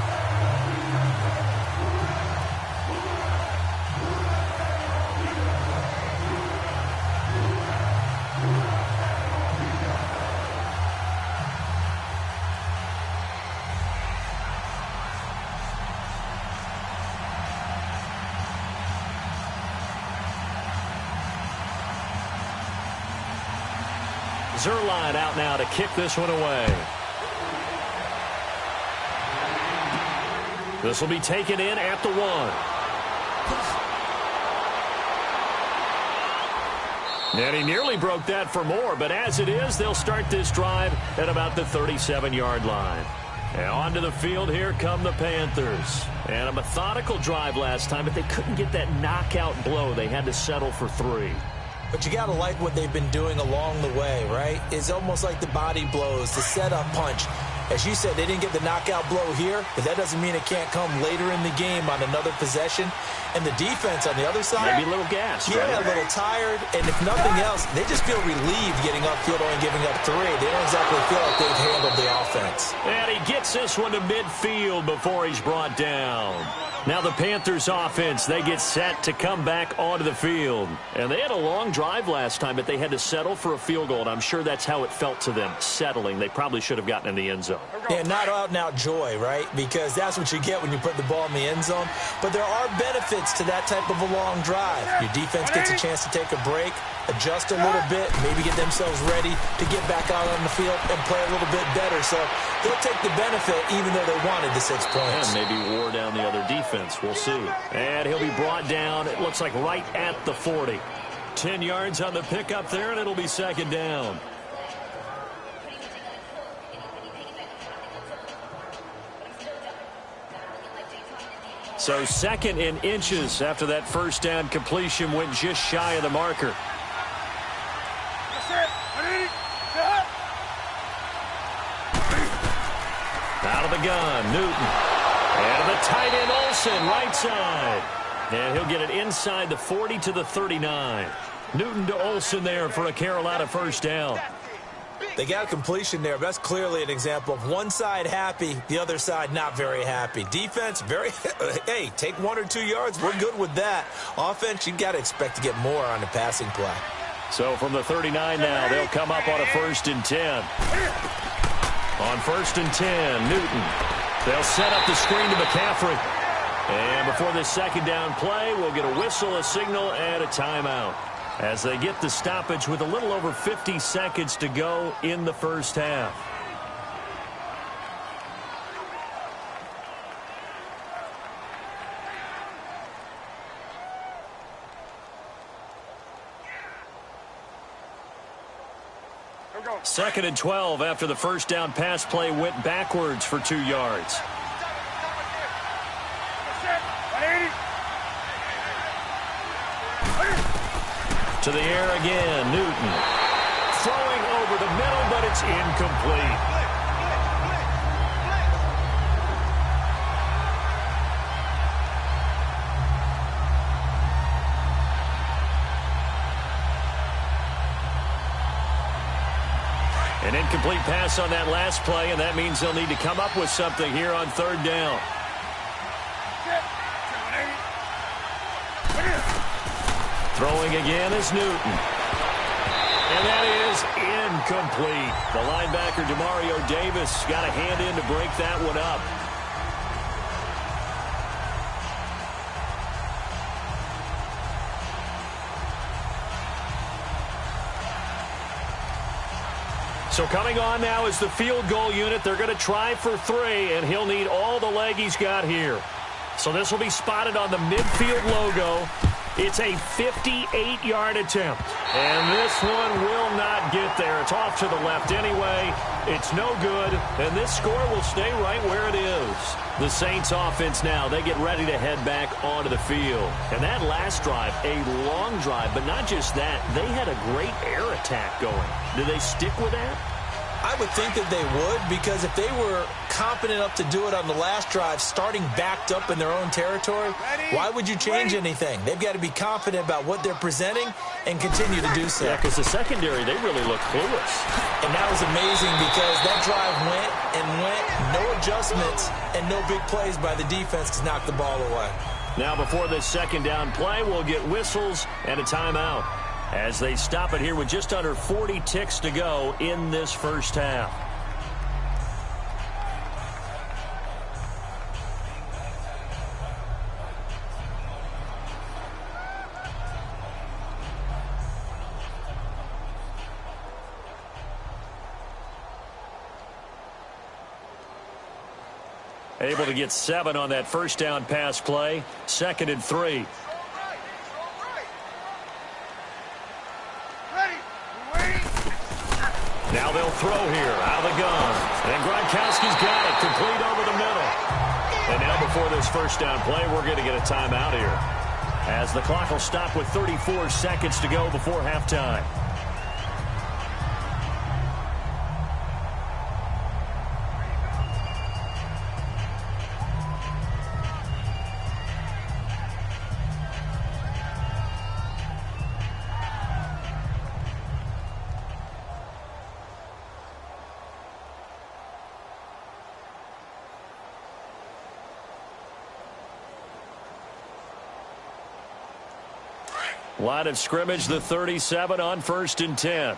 Speaker 1: Zerline out now to kick this one away. This will be taken in at the 1. And he nearly broke that for more, but as it is, they'll start this drive at about the 37-yard line. And onto the field, here come the Panthers. And a methodical drive last time, but they couldn't get that knockout blow. They had to settle for 3.
Speaker 2: But you got to like what they've been doing along the way, right? It's almost like the body blows, the setup punch. As you said, they didn't get the knockout blow here, but that doesn't mean it can't come later in the game on another possession. And the defense on the other side,
Speaker 1: maybe a little gassed.
Speaker 2: Yeah,
Speaker 1: right?
Speaker 2: a little tired. And if nothing else, they just feel relieved getting upfield and giving up 3. They don't exactly feel like they've handled the offense.
Speaker 1: And he gets this one to midfield before he's brought down. Now the Panthers offense, they get set to come back onto the field. And they had a long drive last time, but they had to settle for a field goal. And I'm sure that's how it felt to them, settling. They probably should have gotten in the end zone.
Speaker 2: Yeah, not out-and-out joy, right? Because that's what you get when you put the ball in the end zone. But there are benefits to that type of a long drive. Your defense gets a chance to take a break, adjust a little bit, maybe get themselves ready to get back out on the field and play a little bit better. So they'll take the benefit even though they wanted the 6 points.
Speaker 1: And maybe wore down the other defense. We'll see. And he'll be brought down, it looks like right at the 40. 10 yards on the pickup there, and it'll be 2nd down. So 2nd in inches after that first down completion went just shy of the marker. Out of the gun, Newton. And the tight end Olsen, right side. And he'll get it inside the 40 to the 39. Newton to Olsen there for a Carolina first down.
Speaker 2: They got a completion there. That's clearly an example of one side happy, the other side not very happy. Defense, hey, take 1 or 2 yards. We're good with that. Offense, you got to expect to get more on the passing play.
Speaker 1: So from the 39 now, they'll come up on a 1st and 10. On 1st and 10, Newton. They'll set up the screen to McCaffrey. And before this 2nd down play, we'll get a whistle, a signal, and a timeout as they get the stoppage with a little over 50 seconds to go in the first half. 2nd and 12 after the first down pass play went backwards for 2 yards. To the air again, Newton. Throwing over the middle, but it's incomplete. An incomplete pass on that last play, and that means they'll need to come up with something here on 3rd down. Throwing again is Newton. And that is incomplete. The linebacker, Demario Davis, got a hand in to break that one up. So coming on now is the field goal unit. They're going to try for 3, and he'll need all the leg he's got here. So this will be spotted on the midfield logo. It's a 58-yard attempt. And this one will not get there. It's off to the left anyway. It's no good. And this score will stay right where it is. The Saints offense now, they get ready to head back onto the field. And that last drive, a long drive, but not just that. They had a great air attack going. Do they stick with that?
Speaker 2: I would think that they would, because if they were competent enough to do it on the last drive, starting backed up in their own territory, why would you change anything? They've got to be confident about what they're presenting and continue to do so.
Speaker 1: Yeah, because the secondary, they really look clueless.
Speaker 2: And that was amazing because that drive went and went, no adjustments and no big plays by the defense to knock the ball away.
Speaker 1: Now before this 2nd down play, we'll get whistles and a timeout as they stop it here with just under 40 ticks to go in this first half. Able to get 7 on that first down pass play. 2nd and 3. Now they'll throw here out of the gun. And Gronkowski's got it complete over the middle. And now before this first down play, we're going to get a timeout here, as the clock will stop with 34 seconds to go before halftime. Line of scrimmage, the 37 on 1st and 10.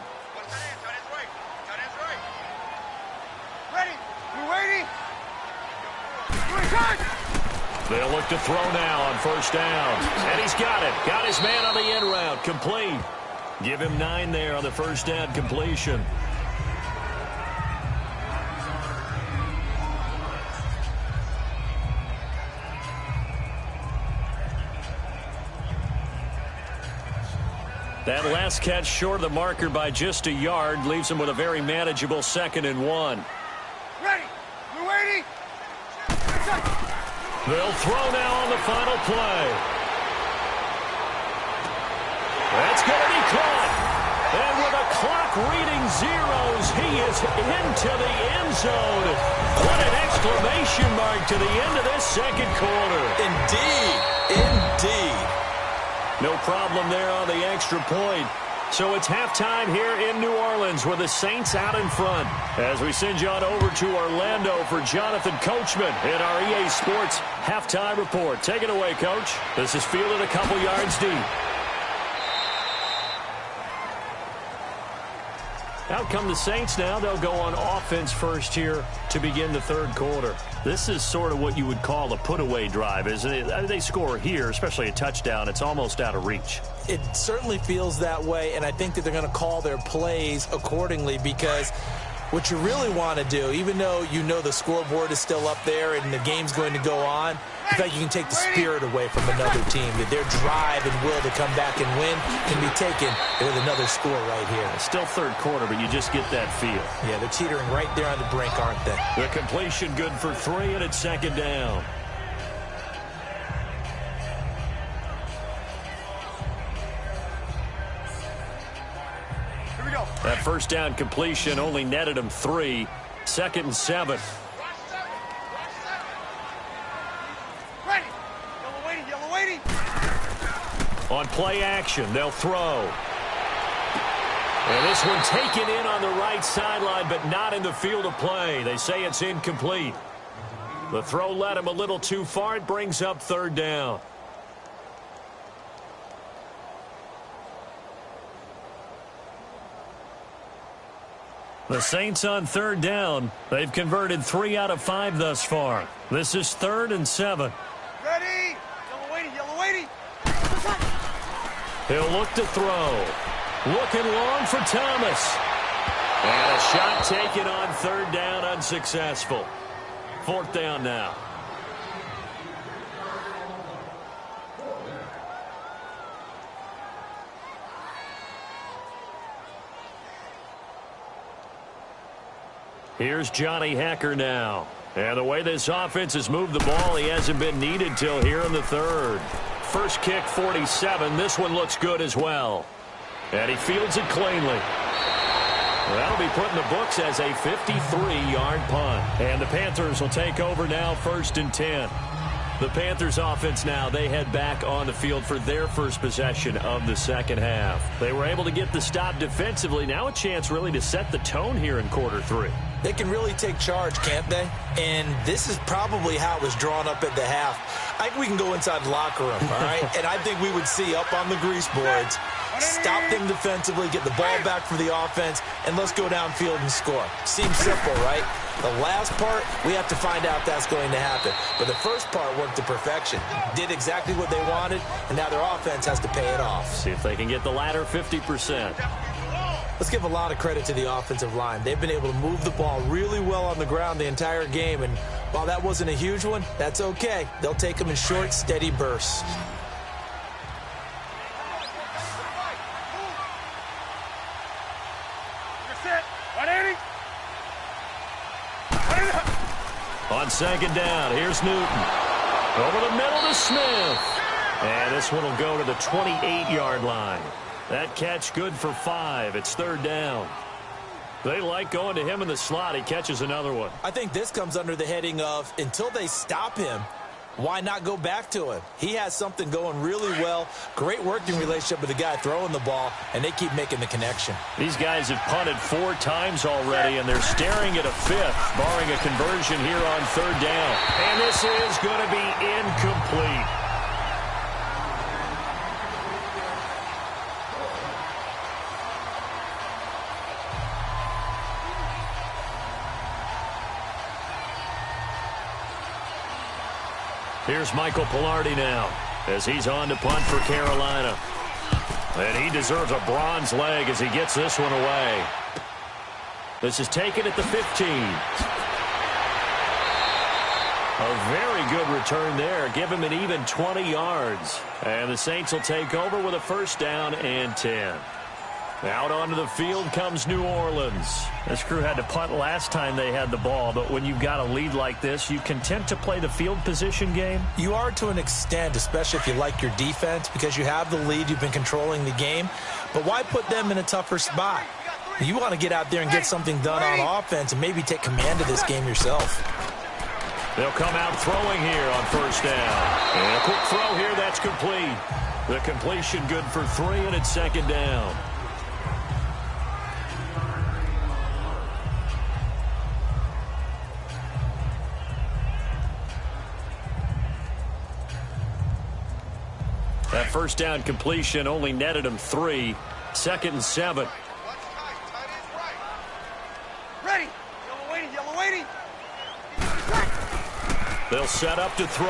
Speaker 1: They'll look to throw now on 1st down. And he's got it. Got his man on the end route. Complete. Give him 9 there on the 1st down completion. That last catch short of the marker by just a yard leaves him with a very manageable 2nd and 1.
Speaker 3: Ready. We're waiting.
Speaker 1: They'll throw now on the final play. That's going to be caught. And with a clock reading zeros, he is into the end zone. What an exclamation mark to the end of this 2nd quarter.
Speaker 2: Indeed. Indeed.
Speaker 1: No problem there on the extra point. So it's halftime here in New Orleans with the Saints out in front. As we send you on over to Orlando for Jonathan Coachman in our EA Sports Halftime Report. Take it away, Coach. This is fielded a couple yards deep. Out come the Saints now. They'll go on offense first here to begin the 3rd quarter. This is sort of what you would call a put-away drive, isn't it? They score here, especially a touchdown. It's almost out of reach.
Speaker 2: It certainly feels that way, and I think that they're going to call their plays accordingly because What you really want to do, even though you know the scoreboard is still up there and the game's going to go on, in fact, you can take the spirit away from another team, that their drive and will to come back and win can be taken with another score right here.
Speaker 1: It's still third quarter, but you just get that feel.
Speaker 2: Yeah, they're teetering right there on the brink, aren't they?
Speaker 1: The completion good for 3, and it's second down. That first down completion only netted him 3. 2nd and 7.
Speaker 3: Ready. Yellow waiting.
Speaker 1: On play action, they'll throw. And this one taken in on the right sideline, but not in the field of play. They say it's incomplete. The throw led him a little too far. It brings up 3rd down. The Saints on 3rd down. They've converted 3 out of 5 thus far. This is 3rd and 7.
Speaker 3: Ready. Yellow waiting.
Speaker 1: He'll look to throw. Looking long for Thomas. And a shot taken on 3rd down, unsuccessful. 4th down now. Here's Johnny Hacker now. And the way this offense has moved the ball, he hasn't been needed till here in the 3rd. First kick, 47. This one looks good as well. And he fields it cleanly. That'll be put in the books as a 53-yard punt. And the Panthers will take over now, 1st and 10. The Panthers offense now, they head back on the field for their first possession of the second half. They were able to get the stop defensively. Now a chance really to set the tone here in quarter 3.
Speaker 2: They can really take charge, can't they? And this is probably how it was drawn up at the half. I think we can go inside the locker room, all right? And I think we would see up on the grease boards, stop them defensively, get the ball back for the offense, and let's go downfield and score. Seems simple, right? The last part, we have to find out if that's going to happen. But the first part worked to perfection. Did exactly what they wanted, and now their offense has to pay it off.
Speaker 1: See if they can get the latter 50%.
Speaker 2: Let's give a lot of credit to the offensive line. They've been able to move the ball really well on the ground the entire game, and while that wasn't a huge one, that's okay. They'll take them in short, steady bursts.
Speaker 1: On 2nd down, here's Newton. Over the middle to Smith. And this one will go to the 28-yard line. That catch good for 5. It's 3rd down. They like going to him in the slot. He catches another one.
Speaker 2: I think this comes under the heading of, until they stop him, why not go back to him? He has something going really well. Great working relationship with the guy throwing the ball, and they keep making the connection.
Speaker 1: These guys have punted 4 times already, and they're staring at a 5th, barring a conversion here on 3rd down. And this is going to be incomplete. Here's Michael Pilardi now as he's on to punt for Carolina. And he deserves a bronze leg as he gets this one away. This is taken at the 15. A very good return there. Give him an even 20 yards. And the Saints will take over with a 1st down and 10. Out onto the field comes New Orleans. This crew had to punt last time they had the ball, but when you've got a lead like this, you content to play the field position game?
Speaker 2: You are to an extent, especially if you like your defense, because you have the lead, you've been controlling the game. But why put them in a tougher spot? You want to get out there and get something done on offense and maybe take command of this game yourself.
Speaker 1: They'll come out throwing here on 1st down. And a quick throw here, that's complete. The completion good for 3, and it's 2nd down. That 1st down completion only netted him 3. 2nd and 7.
Speaker 3: Ready. Yellow waiting.
Speaker 1: They'll set up to throw.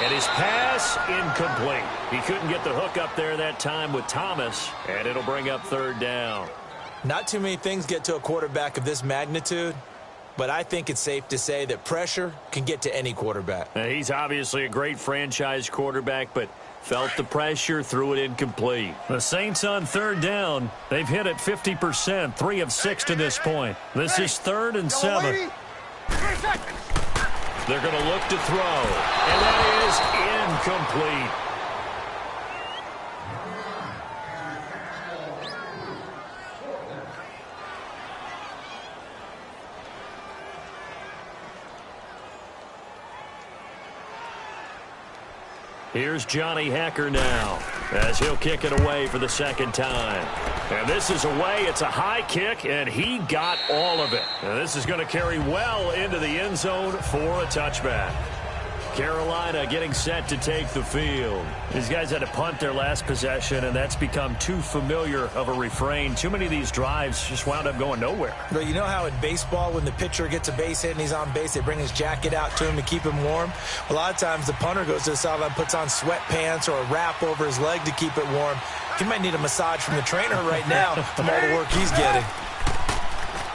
Speaker 1: And his pass incomplete. He couldn't get the hook up there that time with Thomas, and it'll bring up 3rd down.
Speaker 2: Not too many things get to a quarterback of this magnitude, but I think it's safe to say that pressure can get to any quarterback.
Speaker 1: He's obviously a great franchise quarterback, but felt the pressure, threw it incomplete. The Saints on third down. They've hit it 50%, 3 of 6 to this point. This is 3rd and 7. They're going to look to throw, and that is incomplete. Here's Johnny Hecker now as he'll kick it away for the second time. And this is away. It's a high kick, and he got all of it. And this is going to carry well into the end zone for a touchback. Carolina getting set to take the field. These guys had to punt their last possession, and that's become too familiar of a refrain. Too many of these drives just wound up going nowhere.
Speaker 2: But you know how in baseball, when the pitcher gets a base hit and he's on base, they bring his jacket out to him to keep him warm? A lot of times the punter goes to the sideline, puts on sweatpants or a wrap over his leg to keep it warm. He might need a massage from the trainer right now from all the work he's getting.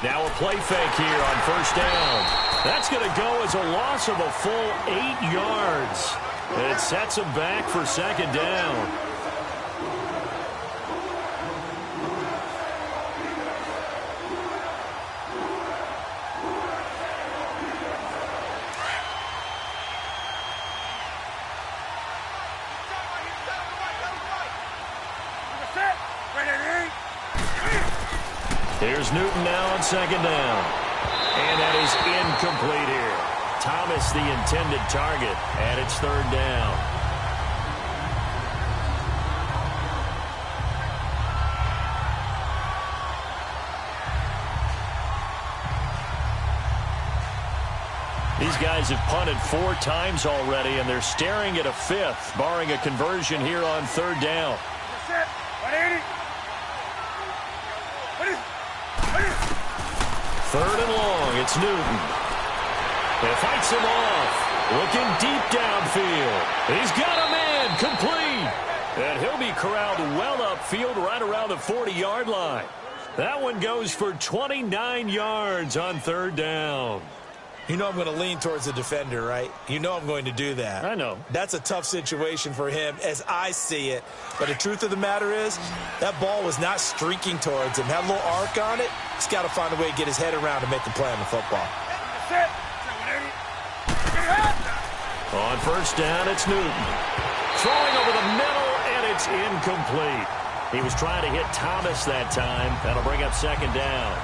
Speaker 1: Now a play fake here on first down. That's going to go as a loss of a full 8 yards. And it sets him back for second down. Here's Newton now on second down. And that is incomplete here. Thomas the intended target, and it's third down. These guys have punted 4 times already, and they're staring at a 5th, barring a conversion here on third down. Third and long, it's Newton. He fights him off. Looking deep downfield. He's got a man, complete. And he'll be corralled well upfield right around the 40-yard line. That one goes for 29 yards on third down.
Speaker 2: You know I'm going to lean towards the defender, right? You know I'm going to do that.
Speaker 1: I know.
Speaker 2: That's a tough situation for him as I see it. But the truth of the matter is, that ball was not streaking towards him. Had a little arc on it. He's got to find a way to get his head around to make the play on the football.
Speaker 1: On first down, it's Newton. Throwing over the middle, and it's incomplete. He was trying to hit Thomas that time. That'll bring up second down.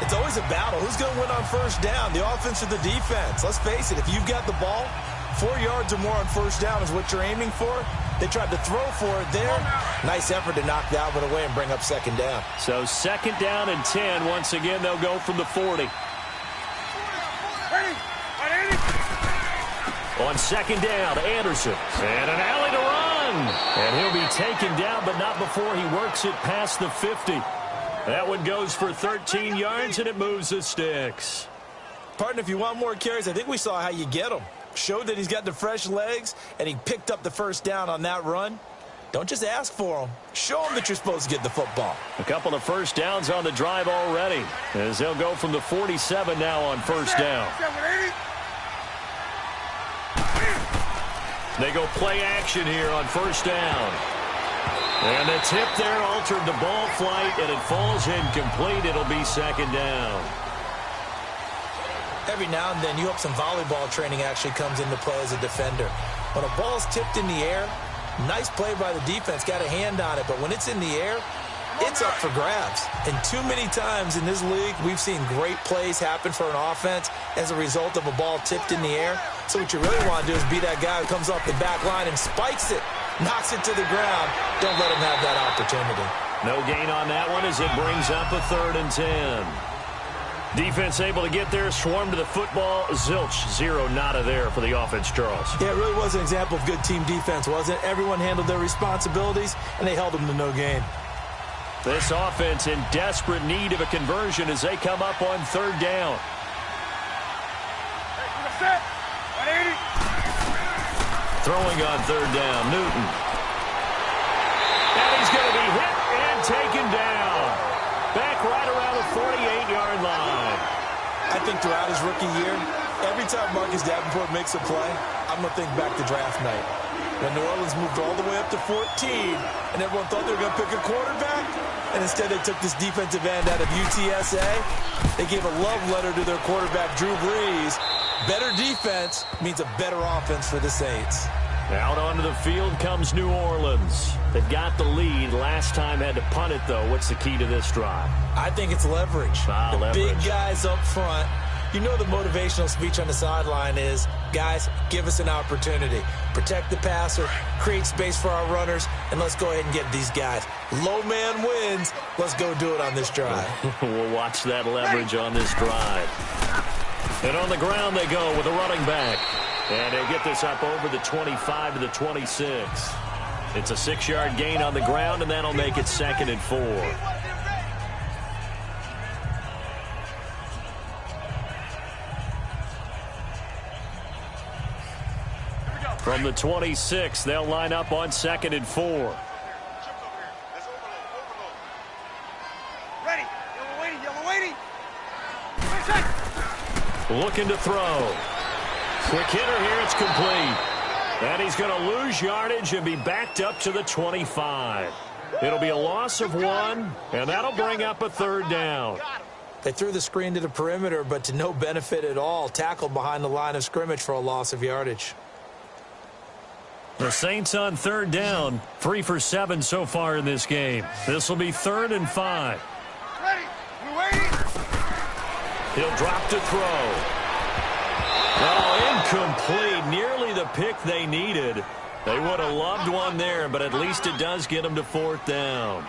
Speaker 2: It's always a battle. Who's going to win on first down, the offense or the defense? Let's face it, if you've got the ball, 4 yards or more on first down is what you're aiming for. They tried to throw for it there. Nice effort to knock that one away and bring up second down.
Speaker 1: So second down and 10. Once again, they'll go from the 40. On second down, Anderson. And an alley to run. And he'll be taken down, but not before he works it past the 50. That one goes for 13 yards, and it moves the sticks.
Speaker 2: Partner, if you want more carries, I think we saw how you get them. Showed that he's got the fresh legs, and he picked up the first down on that run. Don't just ask for them. Show them that you're supposed to get the football.
Speaker 1: A couple of first downs on the drive already, as they'll go from the 47 now on first down. They go play action here on first down. And the tip there altered the ball flight, and it falls incomplete. It'll be second down.
Speaker 2: Every now and then, you hope some volleyball training actually comes into play as a defender. When a ball's tipped in the air, nice play by the defense, got a hand on it. But when it's in the air, it's up for grabs. And too many times in this league, we've seen great plays happen for an offense as a result of a ball tipped in the air. So what you really want to do is be that guy who comes off the back line and spikes it, knocks it to the ground. Don't let him have that opportunity.
Speaker 1: No gain on that one as it brings up a 3rd and 10. Defense able to get there, swarm to the football. Zilch, 0 nada there for the offense, Charles.
Speaker 2: Yeah, it really was an example of good team defense, wasn't it? Everyone handled their responsibilities, and they held them to no gain.
Speaker 1: This offense in desperate need of a conversion as they come up on third down. Throwing on third down, Newton. And he's going to be hit and taken down. Back right
Speaker 2: think throughout his rookie year, every time Marcus Davenport makes a play, I'm going to think back to draft night. When New Orleans moved all the way up to 14, and everyone thought they were going to pick a quarterback, and instead they took this defensive end out of UTSA. They gave a love letter to their quarterback, Drew Brees. Better defense means a better offense for the Saints.
Speaker 1: Out onto the field comes New Orleans. They've got the lead. Last time had to punt it, though. What's the key to this drive?
Speaker 2: I think it's leverage.
Speaker 1: Leverage.
Speaker 2: Big guys up front. You know the motivational speech on the sideline is, guys, give us an opportunity. Protect the passer, create space for our runners, and let's go ahead and get these guys. Low man wins. Let's go do it on this drive.
Speaker 1: We'll watch that leverage on this drive. And on the ground they go with a running back. And they get this up over the 25 to the 26. It's a 6-yard gain on the ground, and that'll make it 2nd and 4. From the 26, they'll line up on 2nd and 4.
Speaker 3: Ready. Yellow waiting.
Speaker 1: Looking to throw. Quick hitter here, it's complete. And he's going to lose yardage and be backed up to the 25. It'll be a loss of 1, and that'll bring up a 3rd down.
Speaker 2: They threw the screen to the perimeter, but to no benefit at all. Tackled behind the line of scrimmage for a loss of yardage.
Speaker 1: The Saints on 3rd down, 3 for 7 so far in this game. This will be 3rd and 5.
Speaker 3: Ready. We're waiting.
Speaker 1: He'll drop to throw. Oh, incomplete. Nearly the pick they needed. They would have loved one there, but at least it does get them to 4th down.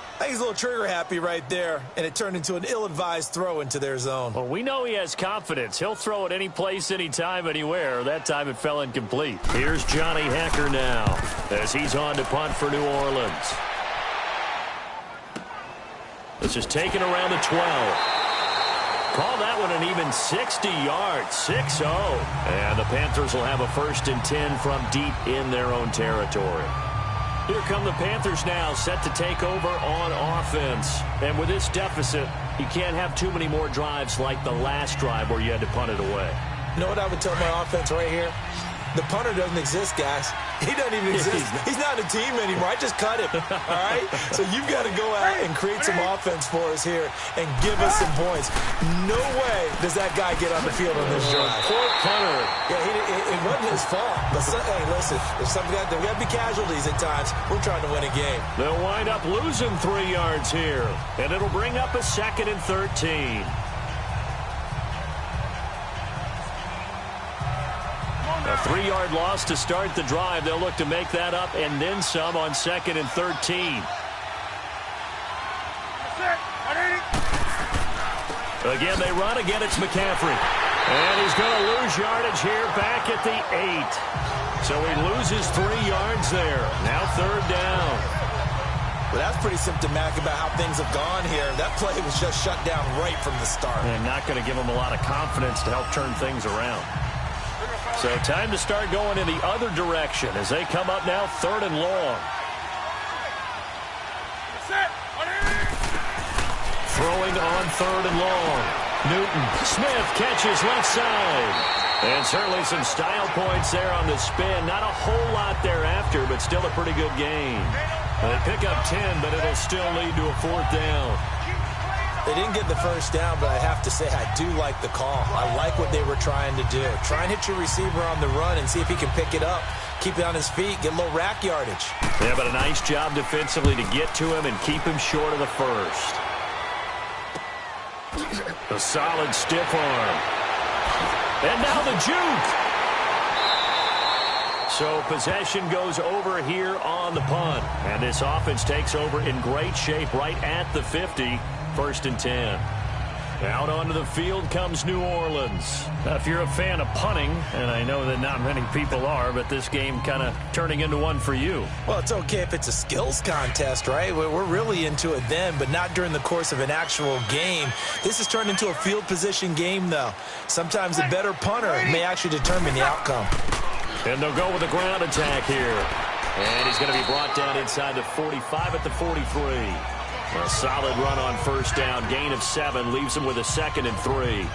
Speaker 2: I think he's a little trigger happy right there, and it turned into an ill-advised throw into their zone.
Speaker 1: Well, we know he has confidence. He'll throw it any place, anytime, anywhere. That time it fell incomplete. Here's Johnny Hecker now as he's on to punt for New Orleans. This is taken around the 12. Call that one an even 60 yards, 6-0. And the Panthers will have a 1st and 10 from deep in their own territory. Here come the Panthers now, set to take over on offense. And with this deficit, you can't have too many more drives like the last drive where you had to punt it away.
Speaker 2: You know what I would tell my offense right here? The punter doesn't exist, guys. He doesn't even exist. He's not a team anymore. I just cut him, all right? So you've got to go out and create some offense for us here and give us some points. No way does that guy get on the field on this drive.
Speaker 1: Poor punter.
Speaker 2: Yeah, it wasn't his fault. But, hey, listen, there's there got to be casualties at times. We're trying to win a game.
Speaker 1: They'll wind up losing 3 yards here, and it'll bring up a 2nd and 13. A 3-yard loss to start the drive. They'll look to make that up and then some on 2nd and 13. Again, they run. Again, it's McCaffrey. And he's going to lose yardage here back at the 8. So he loses 3 yards there. Now 3rd down.
Speaker 2: Well, that's pretty symptomatic about how things have gone here. That play was just shut down right from the start.
Speaker 1: And not going to give them a lot of confidence to help turn things around. So time to start going in the other direction as they come up now 3rd and long. Throwing on 3rd and long. Newton. Smith catches left side. And certainly some style points there on the spin. Not a whole lot thereafter, but still a pretty good gain. They pick up 10, but it'll still lead to a 4th down.
Speaker 2: They didn't get the 1st down, but I have to say I do like the call. I like what they were trying to do. Try and hit your receiver on the run and see if he can pick it up. Keep it on his feet, get a little rack yardage.
Speaker 1: Yeah, but a nice job defensively to get to him and keep him short of the 1st. A solid stiff arm. And now the juke. So possession goes over here on the punt. And this offense takes over in great shape right at the 50. 1st and 10. Out onto the field comes New Orleans. Now, if you're a fan of punting, and I know that not many people are, but this game kind of turning into one for you.
Speaker 2: Well, it's okay if it's a skills contest, right? We're really into it then, but not during the course of an actual game. This has turned into a field position game, though. Sometimes a better punter may actually determine the outcome.
Speaker 1: And they'll go with a ground attack here. And he's going to be brought down inside the 45 at the 43. A solid run on first down. Gain of 7 leaves him with a 2nd and 3.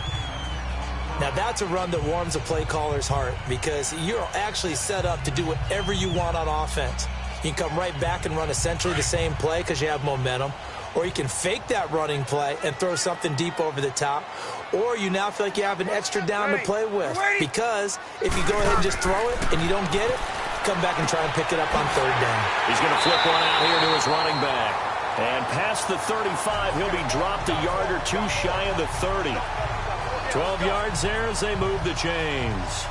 Speaker 2: Now, that's a run that warms a play caller's heart because you're actually set up to do whatever you want on offense. You can come right back and run essentially the same play because you have momentum, or you can fake that running play and throw something deep over the top, or you now feel like you have an extra down to play with because if you go ahead and just throw it and you don't get it, come back and try and pick it up on 3rd down.
Speaker 1: He's going to flip one out here to his running back. And past the 35, he'll be dropped a yard or 2 shy of the 30. 12 yards there as they move the chains.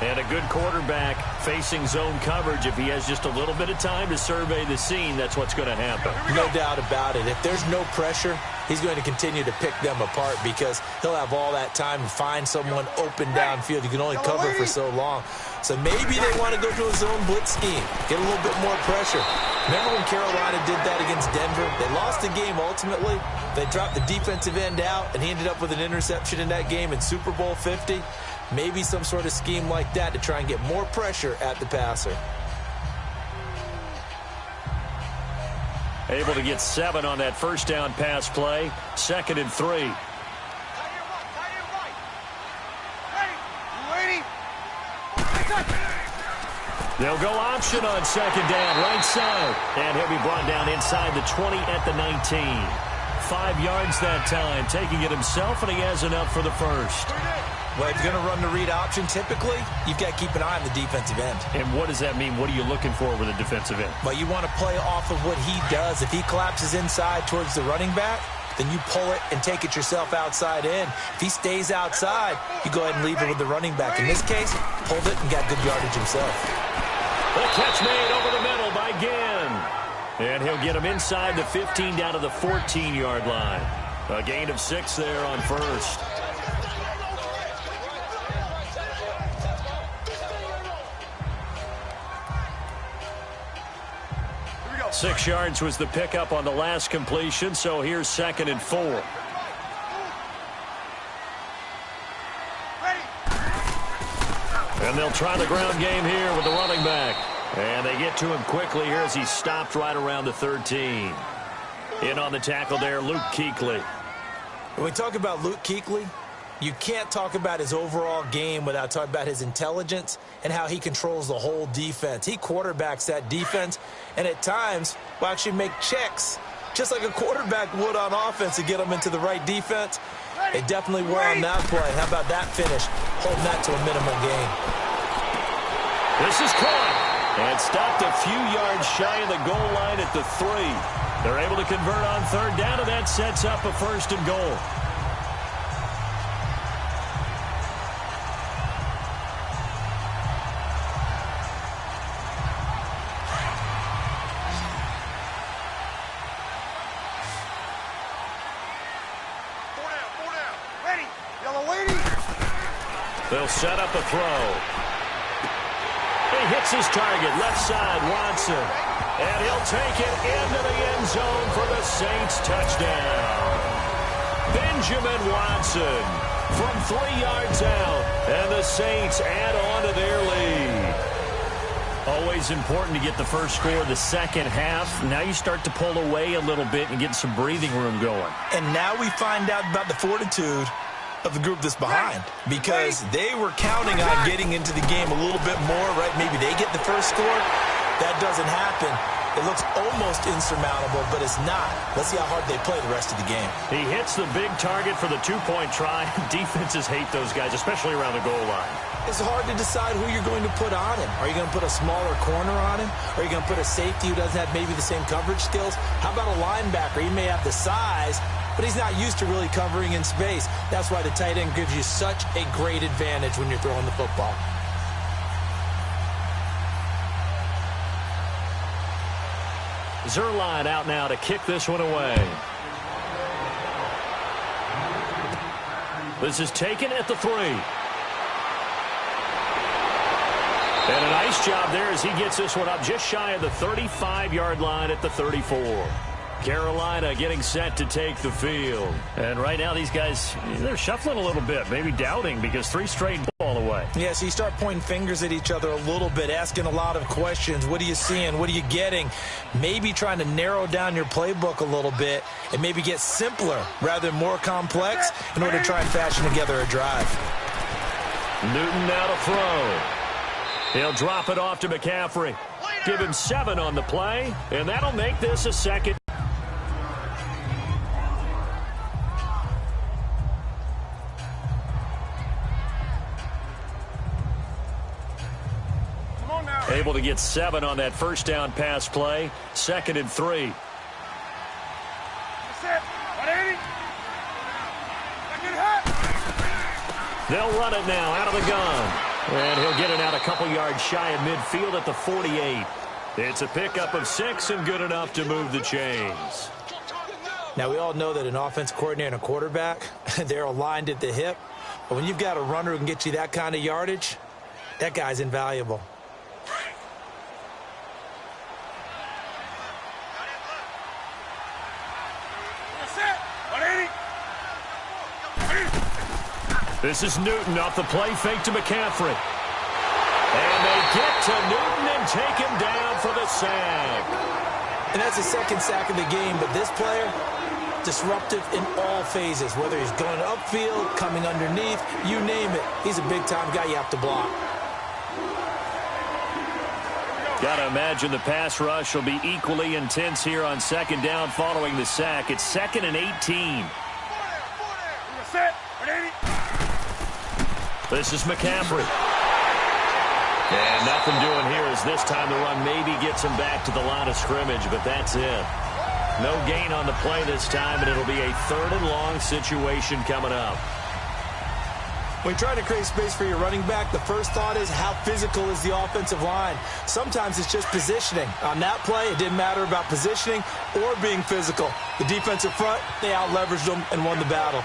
Speaker 1: And a good quarterback facing zone coverage. If he has just a little bit of time to survey the scene, that's what's going to happen.
Speaker 2: No doubt about it. If there's no pressure, he's going to continue to pick them apart because he'll have all that time to find someone open downfield. You can only cover for so long. So maybe they want to go to a zone blitz scheme, get a little bit more pressure. Remember when Carolina did that against Denver? They lost the game ultimately. They dropped the defensive end out, and he ended up with an interception in that game in Super Bowl 50. Maybe some sort of scheme like that to try and get more pressure at the passer.
Speaker 1: Able to get 7 on that first down pass play. 2nd and 3. They'll go option on 2nd down, right side. And he'll be brought down inside the 20 at the 19. 5 yards that time, taking it himself, and he has enough for the first.
Speaker 2: Well, if you're going to run the read option, typically, you've got to keep an eye on the defensive end.
Speaker 1: And what does that mean? What are you looking for with a defensive end?
Speaker 2: Well, you want to play off of what he does. If he collapses inside towards the running back, then you pull it and take it yourself outside in. If he stays outside, you go ahead and leave it with the running back. In this case, pulled it and got good yardage himself.
Speaker 1: The catch made over the middle by Ginn. And he'll get him inside the 15 down to the 14-yard line. A gain of 6 there on first.
Speaker 3: Go.
Speaker 1: 6 yards was the pickup on the last completion, so here's 2nd and 4. And they'll try the ground game here with the running back. And they get to him quickly here as he stopped right around the 13. In on the tackle there, Luke Kuechly.
Speaker 2: When we talk about Luke Kuechly, you can't talk about his overall game without talking about his intelligence and how he controls the whole defense. He quarterbacks that defense, and at times will actually make checks, just like a quarterback would on offense to get them into the right defense. They definitely were on that play. How about that finish? Holding that to a minimum gain.
Speaker 1: This is caught and stopped a few yards shy of the goal line at the 3. They're able to convert on 3rd down, and that sets up a 1st and goal. They'll set up a throw. He hits his target, left side, Watson. And he'll take it into the end zone for the Saints touchdown. Benjamin Watson from 3 yards out. And the Saints add on to their lead. Always important to get the first score the second half. Now you start to pull away a little bit and get some breathing room going.
Speaker 2: And now we find out about the fortitude of the group that's behind, because they were counting on getting into the game a little bit more, right? Maybe they get the first score. That doesn't happen. It looks almost insurmountable, but it's not. Let's see how hard they play the rest of the game.
Speaker 1: He hits the big target for the 2-point try. Defenses hate those guys, especially around the goal line.
Speaker 2: It's hard to decide who you're going to put on him. Are you going to put a smaller corner on him? Are you going to put a safety who doesn't have maybe the same coverage skills? How about a linebacker? He may have the size, but he's not used to really covering in space. That's why the tight end gives you such a great advantage when you're throwing the football.
Speaker 1: Zuerlein out now to kick this one away. This is taken at the 3. And a nice job there as he gets this one up just shy of the 35-yard line at the 34. Carolina getting set to take the field. And right now these guys, they're shuffling a little bit, maybe doubting because 3 straight ball away.
Speaker 2: Yeah, so you start pointing fingers at each other a little bit, asking a lot of questions. What are you seeing? What are you getting? Maybe trying to narrow down your playbook a little bit and maybe get simpler rather than more complex in order to try and fashion together a drive.
Speaker 1: Newton now to throw. He'll drop it off to McCaffrey. Give him 7 on the play, and that'll make this a second. Able to get 7 on that first down pass play. 2nd and 3. They'll run it now out of the gun. And he'll get it out a couple yards shy of midfield at the 48. It's a pickup of 6 and good enough to move the chains.
Speaker 2: Now, we all know that an offense coordinator and a quarterback, they're aligned at the hip. But when you've got a runner who can get you that kind of yardage, that guy's invaluable.
Speaker 1: This is Newton off the play fake to McCaffrey. And they get to Newton and take him down for the sack.
Speaker 2: And that's the second sack of the game, but this player, disruptive in all phases, whether he's going upfield, coming underneath, you name it. He's a big-time guy you have to block.
Speaker 1: Got to imagine the pass rush will be equally intense here on 2nd down following the sack. It's 2nd and 18. This is McCaffrey. And nothing doing here as this time the run maybe gets him back to the line of scrimmage, but that's it. No gain on the play this time, and it'll be a 3rd and long situation coming up.
Speaker 2: When you're trying to create space for your running back, the first thought is how physical is the offensive line. Sometimes it's just positioning. On that play, it didn't matter about positioning or being physical. The defensive front, they out-leveraged them and won the battle.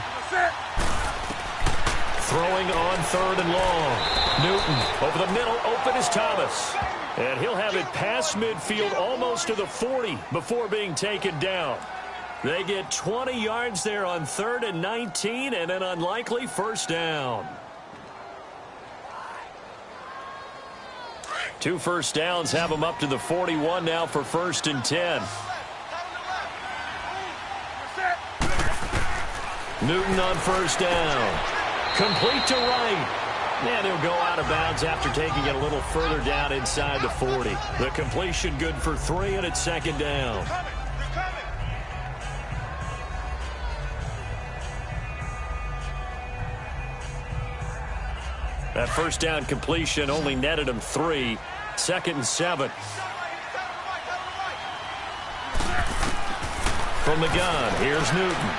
Speaker 1: Throwing on 3rd and long. Newton over the middle, open is Thomas. And he'll have it past midfield almost to the 40 before being taken down. They get 20 yards there on 3rd and 19 and an unlikely first down. 2 first downs have them up to the 41 now for 1st and 10. Newton on 1st down. Complete to right. And he'll go out of bounds after taking it a little further down inside the 40. The completion good for 3, and it's 2nd down. That first down completion only netted him 3. 2nd and 7. From the gun, here's Newton.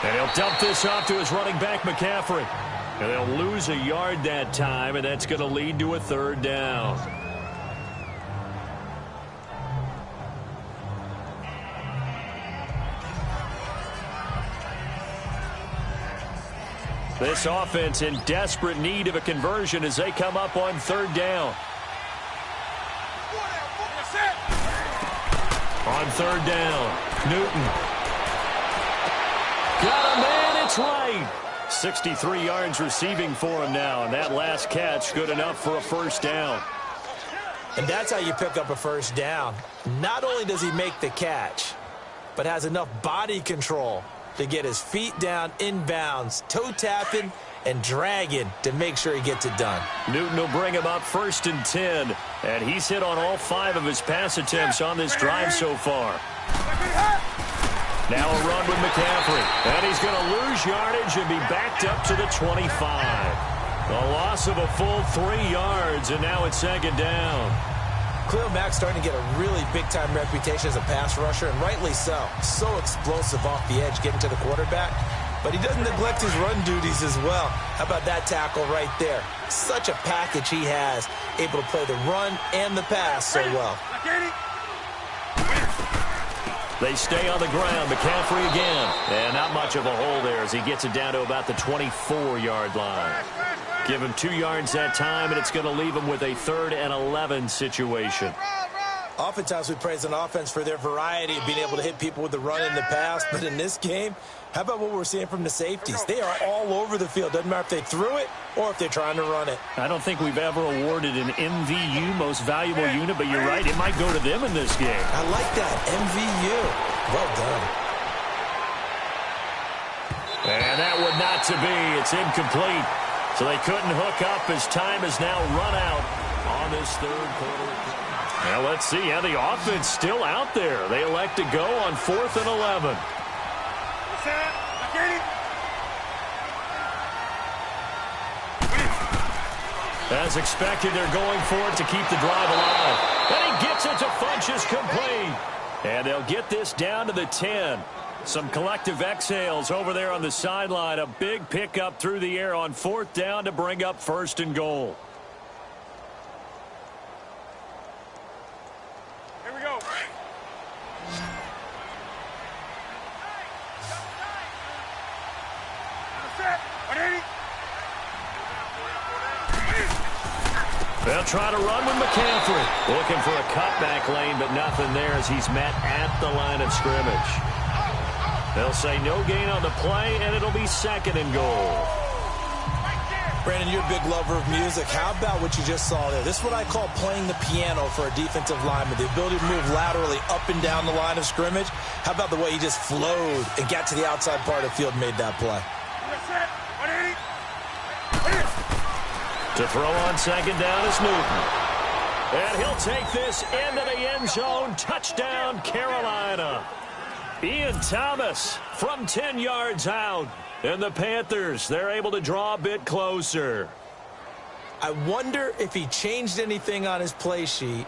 Speaker 1: And he'll dump this off to his running back, McCaffrey. And they'll lose a yard that time, and that's going to lead to a 3rd down. This offense in desperate need of a conversion as they come up on 3rd down. On 3rd down, Newton. Got a man, it's right. 63 yards receiving for him now, and that last catch good enough for a first down.
Speaker 2: And that's how you pick up a first down. Not only does he make the catch, but has enough body control to get his feet down inbounds, toe tapping and dragging to make sure he gets it done.
Speaker 1: Newton will bring him up 1st and 10, and he's hit on all 5 of his pass attempts on this drive so far. Now a run with McCaffrey, and he's going to lose yardage and be backed up to the 25. A loss of a full 3 yards, and now it's 2nd down.
Speaker 2: Khalil Mack's starting to get a really big-time reputation as a pass rusher, and rightly so. So explosive off the edge getting to the quarterback. But he doesn't neglect his run duties as well. How about that tackle right there? Such a package he has, able to play the run and the pass so well.
Speaker 1: They stay on the ground. McCaffrey again. And not much of a hole there as he gets it down to about the 24-yard line. Give him 2 yards that time, and it's going to leave him with a 3rd and 11 situation.
Speaker 2: Oftentimes we praise an offense for their variety of being able to hit people with the run in the pass. But in this game, how about what we're seeing from the safeties? They are all over the field. Doesn't matter if they threw it or if they're trying to run it.
Speaker 1: I don't think we've ever awarded an MVU, most valuable unit, but you're right, it might go to them in this game.
Speaker 2: I like that, MVU. Well done.
Speaker 1: And that would not to be. It's incomplete. So they couldn't hook up as time is now run out on this third quarter. Now let's see how the offense still out there. They elect to go on 4th and 11. As expected, they're going for it to keep the drive alive. And he gets it to Funchess complete. And they'll get this down to the 10. Some collective exhales over there on the sideline. A big pickup through the air on 4th down to bring up 1st and goal.
Speaker 3: Here we go.
Speaker 1: They'll try to run with McCaffrey. Looking for a cutback lane, but nothing there as he's met at the line of scrimmage. They'll say no gain on the play, and it'll be 2nd and goal.
Speaker 2: Brandon, you're a big lover of music. How about what you just saw there? This is what I call playing the piano for a defensive lineman. The ability to move laterally up and down the line of scrimmage. How about the way he just flowed and got to the outside part of the field and made that play?
Speaker 1: To throw on 2nd down is Newton. And he'll take this into the end zone. Touchdown, Carolina. Ian Thomas from 10 yards out. And the Panthers, they're able to draw a bit closer.
Speaker 2: I wonder if he changed anything on his play sheet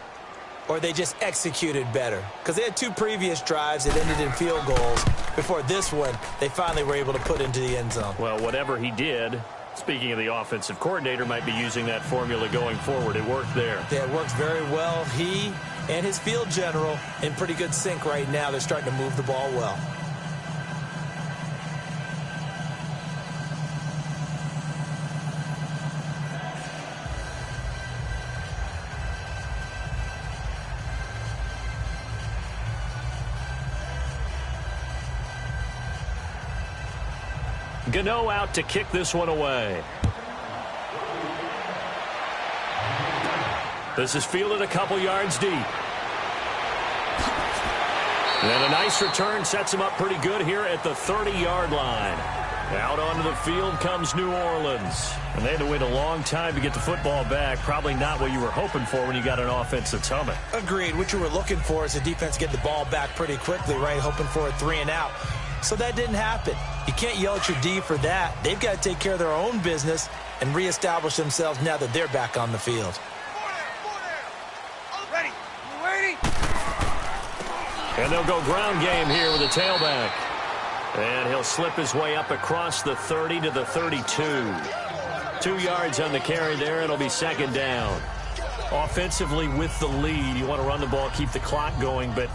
Speaker 2: or they just executed better. Because they had 2 previous drives that ended in field goals. Before this one, they finally were able to put into the end zone.
Speaker 1: Well, whatever he did, speaking of the offensive coordinator, might be using that formula going forward. It worked there.
Speaker 2: Yeah, it worked very well. He and his field general in pretty good sync right now. They're starting to move the ball well.
Speaker 1: Gano out to kick this one away. This is fielded a couple yards deep. And a nice return sets him up pretty good here at the 30-yard line. Out onto the field comes New Orleans. And they had to wait a long time to get the football back. Probably not what you were hoping for when you got an offense that's humming.
Speaker 2: Agreed. What you were looking for is the defense get the ball back pretty quickly, right? Hoping for a 3 and out. So that didn't happen. You can't yell at your D for that. They've got to take care of their own business and reestablish themselves now that they're back on the field.
Speaker 3: Ready. Ready.
Speaker 1: And they'll go ground game here with a tailback. And he'll slip his way up across the 30 to the 32. 2 yards on the carry there. It'll be 2nd down. Offensively with the lead, you want to run the ball, keep the clock going, but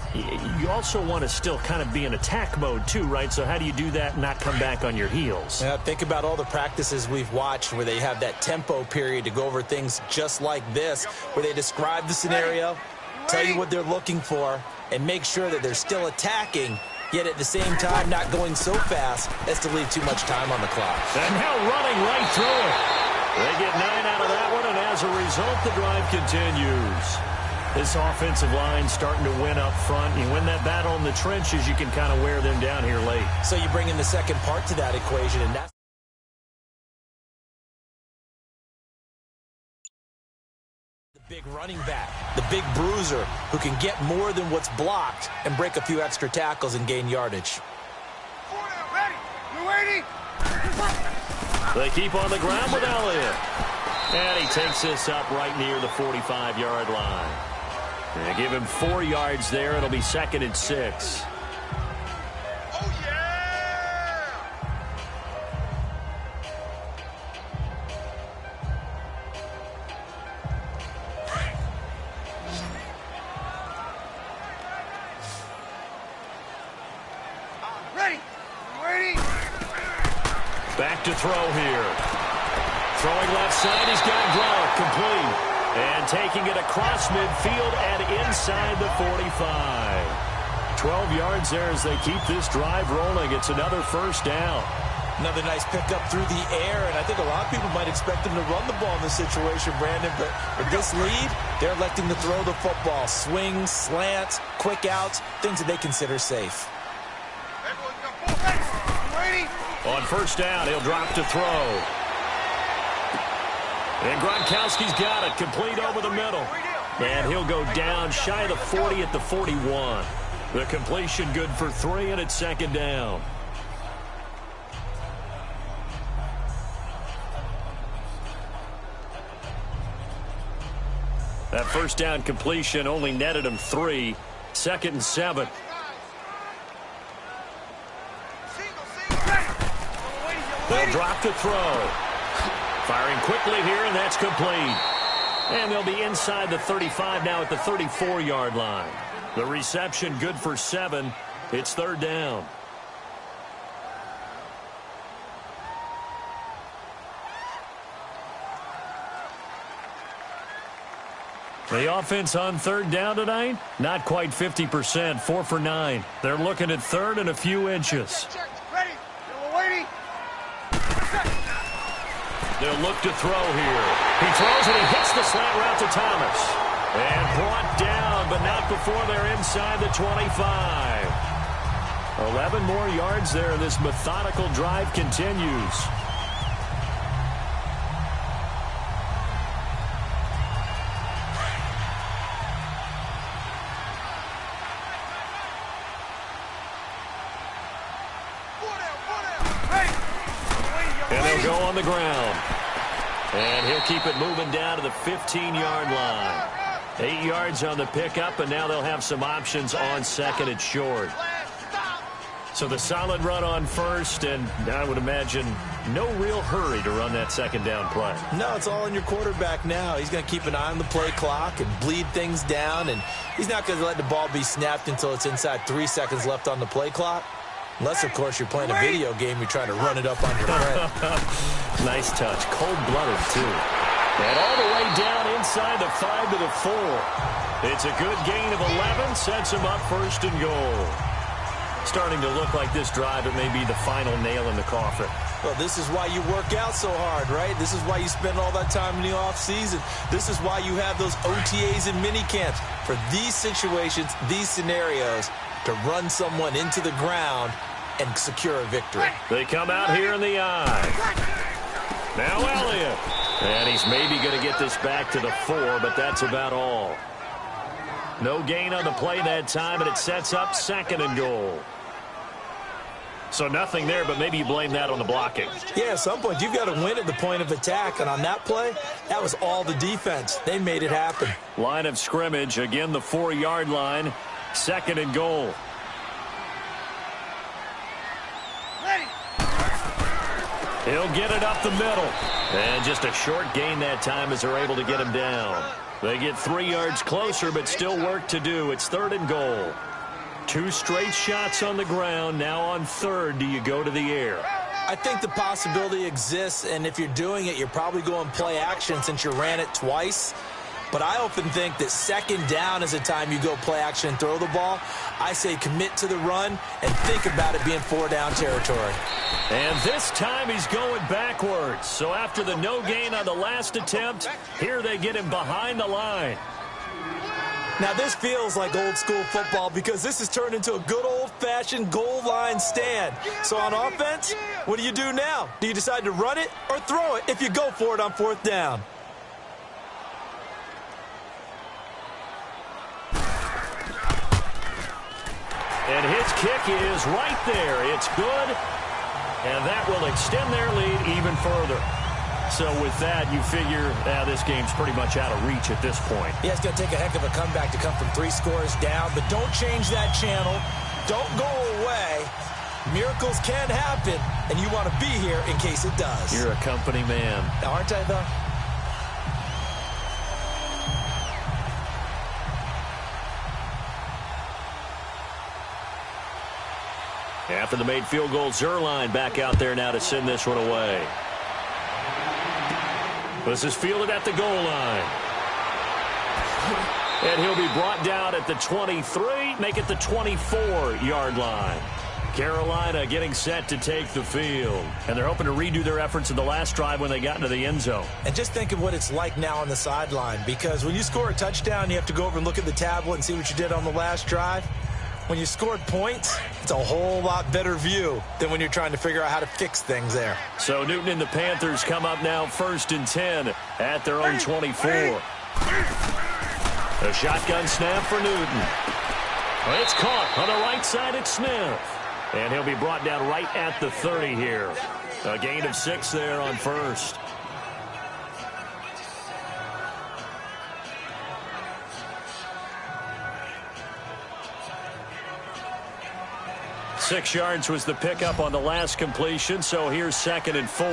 Speaker 1: you also want to still kind of be in attack mode too, right? So how do you do that and not come back on your heels?
Speaker 2: Yeah, think about all the practices we've watched where they have that tempo period to go over things just like this, where they describe the scenario, tell you what they're looking for, and make sure that they're still attacking, yet at the same time not going so fast as to leave too much time on the clock.
Speaker 1: And now running right through it. They get 9 out of that one, and as a result, the drive continues. This offensive line starting to win up front. You win that battle in the trenches, you can kind of wear them down here late.
Speaker 2: So you bring in the second part to that equation, and that's the big running back, the big bruiser, who can get more than what's blocked and break a few extra tackles and gain yardage.
Speaker 3: Ready. You ready?
Speaker 1: They keep on the ground with Elliott. And he takes this up right near the 45-yard line. And give him 4 yards there. It'll be 2nd and 6.
Speaker 3: Oh, yeah! Ready. Ready.
Speaker 1: Back to throw here. Throwing left side, he's got Gronk complete. And taking it across midfield and inside the 45. 12 yards there as they keep this drive rolling. It's another first down.
Speaker 2: Another nice pickup through the air, and I think a lot of people might expect them to run the ball in this situation, Brandon, but with this lead, they're electing to throw the football. Swings, slants, quick outs, things that they consider safe.
Speaker 1: On first down, he'll drop to throw. And Gronkowski's got it, complete over the middle. And he'll go down shy of the 40 at the 41. The completion good for 3, and it's second down. That first down completion only netted him 3. 2nd and 7. They'll drop to throw. Firing quickly here, and that's complete. And they'll be inside the 35 now at the 34-yard line. The reception good for 7. It's third down. The offense on third down tonight, not quite 50%, 4 for 9. They're looking at third and a few inches. They'll look to throw here. He throws and he hits the slant route to Thomas. And brought down, but not before they're inside the 25. 11 more yards there. This methodical drive continues. And they'll go on the ground. And he'll keep it moving down to the 15-yard line. 8 yards on the pickup, and now they'll have some options on second and short. So the solid run on first, and I would imagine no real hurry to run that second down play.
Speaker 2: No, it's all in your quarterback now. He's going to keep an eye on the play clock and bleed things down, and he's not going to let the ball be snapped until it's inside 3 seconds left on the play clock. Unless, of course, you're playing a video game, you're trying to run it up on your friend.
Speaker 1: Nice touch. Cold-blooded, too. And all the way down inside the 5 to the 4. It's a good gain of 11. Sets him up first and goal. Starting to look like this drive, it may be the final nail in the coffin.
Speaker 2: Well, this is why you work out so hard, right? This is why you spend all that time in the offseason. This is why you have those OTAs and mini camps. For these situations, these scenarios, to run someone into the ground and secure a victory.
Speaker 1: They come out here in the eye. Now Elliott. And he's maybe going to get this back to the 4, but that's about all. No gain on the play that time, and it sets up second and goal. So nothing there, but maybe you blame that on the blocking.
Speaker 2: Yeah, at some point, you've got to win at the point of attack. And on that play, that was all the defense. They made it happen.
Speaker 1: Line of scrimmage, again the 4-yard line. Second and goal. He'll get it up the middle. And just a short gain that time as they're able to get him down. They get 3 yards closer, but still work to do. It's third and goal. 2 straight shots on the ground. Now on third, do you go to the air?
Speaker 2: I think the possibility exists, and if you're doing it, you're probably going play action since you ran it twice. But I often think that second down is the time you go play action and throw the ball. I say commit to the run and think about it being 4-down territory.
Speaker 1: And this time he's going backwards. So after the no gain on the last attempt, here they get him behind the line.
Speaker 2: Now this feels like old school football because this has turned into a good old-fashioned goal line stand. So on offense, what do you do now? Do you decide to run it or throw it if you go for it on 4th down?
Speaker 1: And his kick is right there. It's good. And that will extend their lead even further. So with that, you figure this game's pretty much out of reach at this point.
Speaker 2: Yeah, it's going to take a heck of a comeback to come from 3 scores down. But don't change that channel. Don't go away. Miracles can happen, and you want to be here in case it does.
Speaker 1: You're a company man.
Speaker 2: Aren't I, though?
Speaker 1: After the made field goal, Zerline back out there now to send this one away. This is fielded at the goal line. And he'll be brought down at the 23, make it the 24-yard line. Carolina getting set to take the field. And they're hoping to redo their efforts in the last drive when they got into the end zone.
Speaker 2: And just think of what it's like now on the sideline, because when you score a touchdown, you have to go over and look at the tablet and see what you did on the last drive. When you scored points, it's a whole lot better view than when you're trying to figure out how to fix things there.
Speaker 1: So Newton and the Panthers come up now 1st and 10 at their own 24. A shotgun snap for Newton. It's caught on the right side at Smith. And he'll be brought down right at the 30 here. A gain of 6 there on first. Six yards was the pickup on the last completion, so here's 2nd and 4.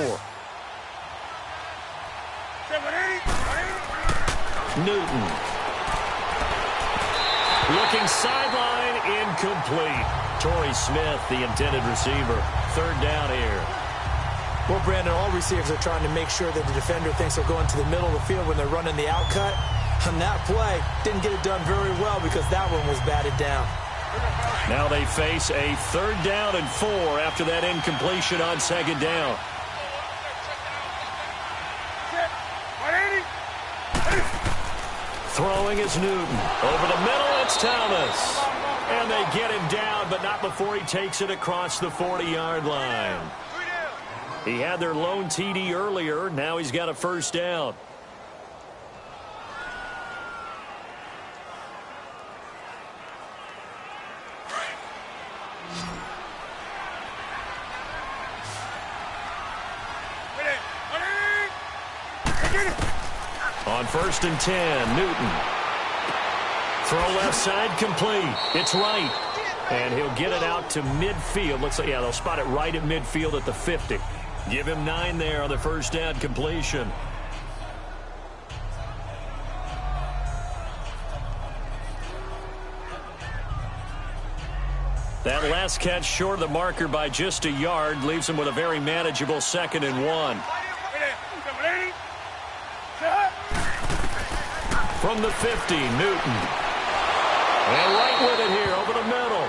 Speaker 1: Newton. Looking sideline, incomplete. Torrey Smith, the intended receiver. 3rd down here.
Speaker 2: Well, Brandon, all receivers are trying to make sure that the defender thinks they're going to the middle of the field when they're running the out cut. On that play, didn't get it done very well because that one was batted down.
Speaker 1: Now they face a 3rd down and 4 after that incompletion on 2nd down. Throwing is Newton. Over the middle, it's Thomas. And they get him down, but not before he takes it across the 40-yard line. He had their lone TD earlier. Now he's got a 1st down. On 1st and 10, Newton. Throw left side complete. It's right. And he'll get it out to midfield. Looks like, yeah, they'll spot it right at midfield at the 50. Give him 9 there on the 1st down completion. That last catch short of the marker by just a yard leaves him with a very manageable 2nd and 1. From the 50, Newton. And right with it here over the middle.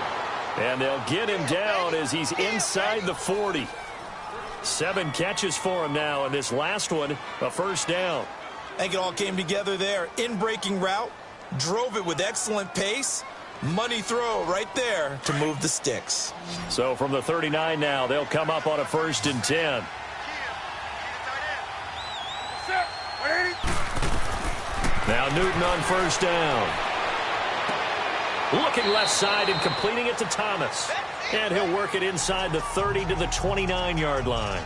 Speaker 1: And they'll get him down as he's inside the 40. 7 catches for him now, and this last one, a 1st down.
Speaker 2: I think it all came together there. In-breaking route, drove it with excellent pace. Money throw right there to move the sticks.
Speaker 1: So from the 39 now, they'll come up on a 1st and 10. Now Newton on 1st down. Looking left side and completing it to Thomas. And he'll work it inside the 30 to the 29-yard line.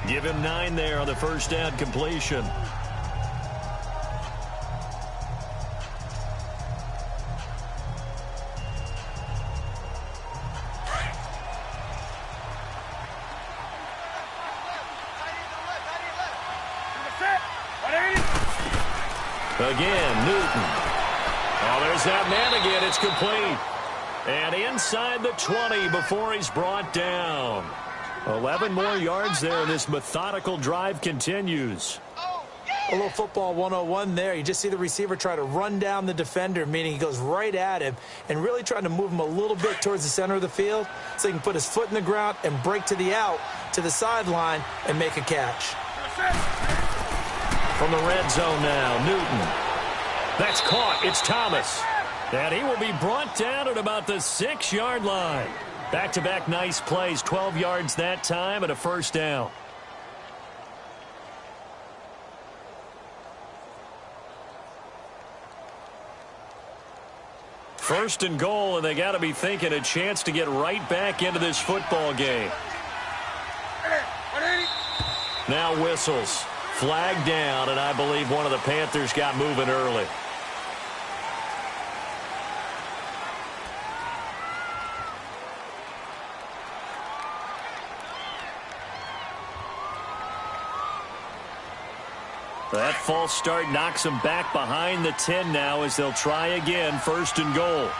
Speaker 1: Give him 9 there on the 1st down completion. Again, Newton. Oh, there's that man again. It's complete. And inside the 20 before he's brought down. 11 more yards there, and this methodical drive continues.
Speaker 2: A little football 101 there. You just see the receiver try to run down the defender, meaning he goes right at him and really trying to move him a little bit towards the center of the field so he can put his foot in the ground and break to the out, to the sideline, and make a catch.
Speaker 1: From the red zone now, Newton. That's caught. It's Thomas. And he will be brought down at about the 6-yard line. Back-to-back nice plays, 12 yards that time and a 1st down. First and goal, and they got to be thinking a chance to get right back into this football game. Now whistles. Flag down, and I believe one of the Panthers got moving early. That false start knocks them back behind the 10 now as they'll try again, 1st and goal.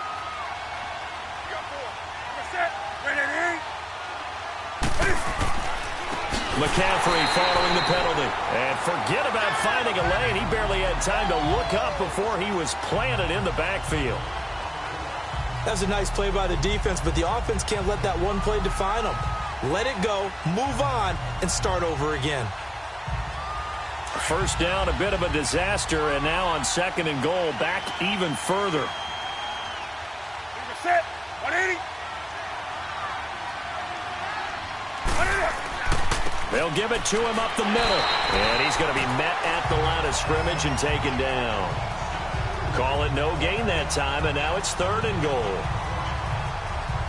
Speaker 1: McCaffrey following the penalty. And forget about finding a lane. He barely had time to look up before he was planted in the backfield.
Speaker 2: That was a nice play by the defense, but the offense can't let that one play define them. Let it go, move on, and start over again.
Speaker 1: First down, a bit of a disaster, and now on 2nd and goal, back even further.
Speaker 3: Set. 180.
Speaker 1: They'll give it to him up the middle. And he's going to be met at the line of scrimmage and taken down. Call it no gain that time, and now it's 3rd and goal.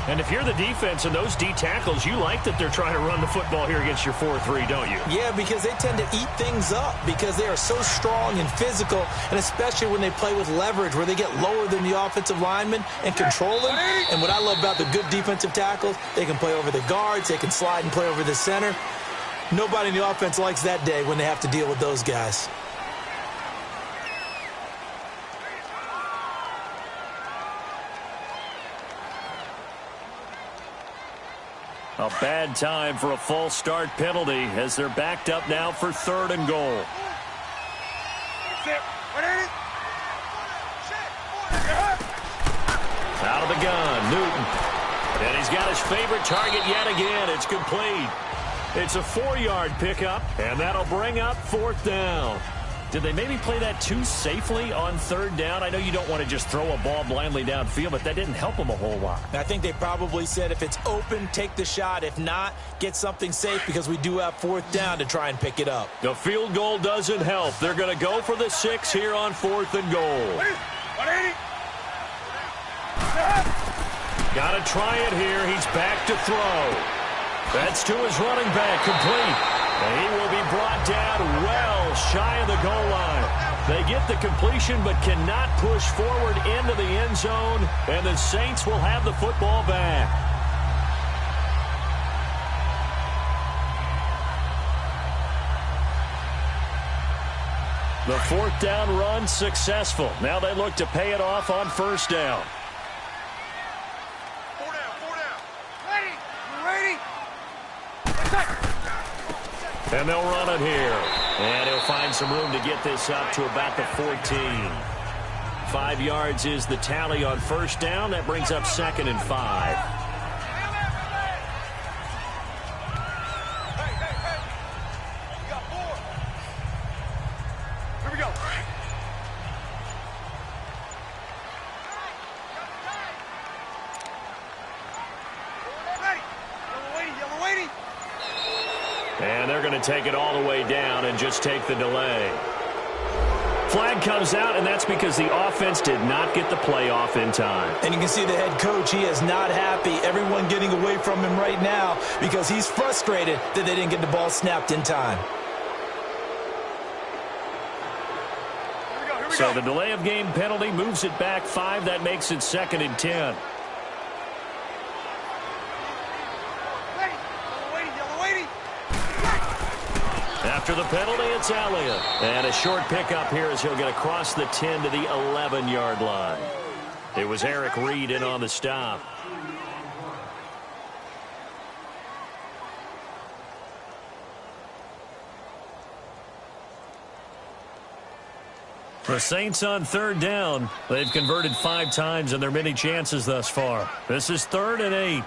Speaker 1: And if you're the defense and those D tackles, you like that they're trying to run the football here against your 4-3, don't you? Yeah, because they tend to eat things up because they are so strong and physical, and especially when they play with leverage where they get lower than the offensive lineman and control them. And what I love about the good defensive tackles, they can play over the guards, they can slide and play over the center. Nobody in the offense likes that day when they have to deal with those guys. A bad time for a false start penalty as they're backed up now for 3rd and goal. Out of the gun, Newton. And he's got his favorite target yet again. It's complete. It's a 4-yard pickup, and that'll bring up 4th down. Did they maybe play that too safely on 3rd down? I know you don't want to just throw a ball blindly downfield, but that didn't help them a whole lot.
Speaker 2: I think they probably said if it's open, take the shot. If not, get something safe because we do have 4th down to try and pick it up.
Speaker 1: The field goal doesn't help. They're going to go for the 6 here on 4th and goal.
Speaker 3: 180.
Speaker 1: Got to try it here. He's back to throw. That's to his running back, complete. And he will be brought down well shy of the goal line. They get the completion but cannot push forward into the end zone, and the Saints will have the football back. The 4th down run successful. Now they look to pay it off on 1st down.
Speaker 3: 4 down. Ready. Ready.
Speaker 1: And they'll run it here. And he'll find some room to get this up to about the 14. 5 yards is the tally on 1st down. That brings up 2nd and 5.
Speaker 3: You got 4. Here we go. Ready. Yellow waiting.
Speaker 1: And they're going to take it all the way down and just take the delay. Flag comes out, and that's because the offense did not get the play off in time.
Speaker 2: And you can see the head coach, he is not happy. Everyone getting away from him right now because he's frustrated that they didn't get the ball snapped in time.
Speaker 3: Here we
Speaker 1: So
Speaker 3: go.
Speaker 1: the delay of game penalty moves it back 5. That makes it 2nd and 10.
Speaker 3: Yellow waiting.
Speaker 1: After the penalty, it's Elliott. And a short pickup here as he'll get across the 10 to the 11-yard line. It was Eric Reed in on the stop. The Saints on 3rd down. They've converted 5 times in their many chances thus far. This is 3rd and 8.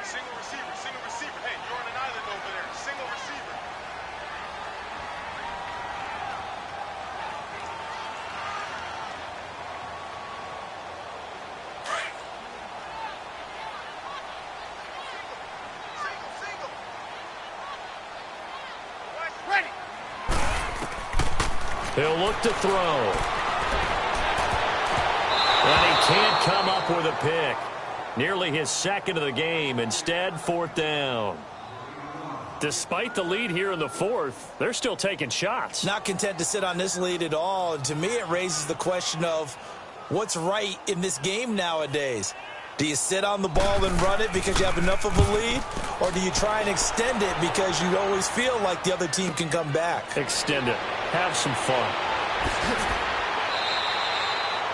Speaker 3: Single receiver. Hey, you're on an island over there. Single receiver. Single. Ready.
Speaker 1: He'll look to throw. And he can't come up with a pick. Nearly his 2nd of the game. Instead, 4th down. Despite the lead here in the 4th, they're still taking shots.
Speaker 2: Not content to sit on this lead at all. And to me, it raises the question of what's right in this game nowadays. Do you sit on the ball and run it because you have enough of a lead? Or do you try and extend it because you always feel like the other team can come back?
Speaker 1: Extend it. Have some fun.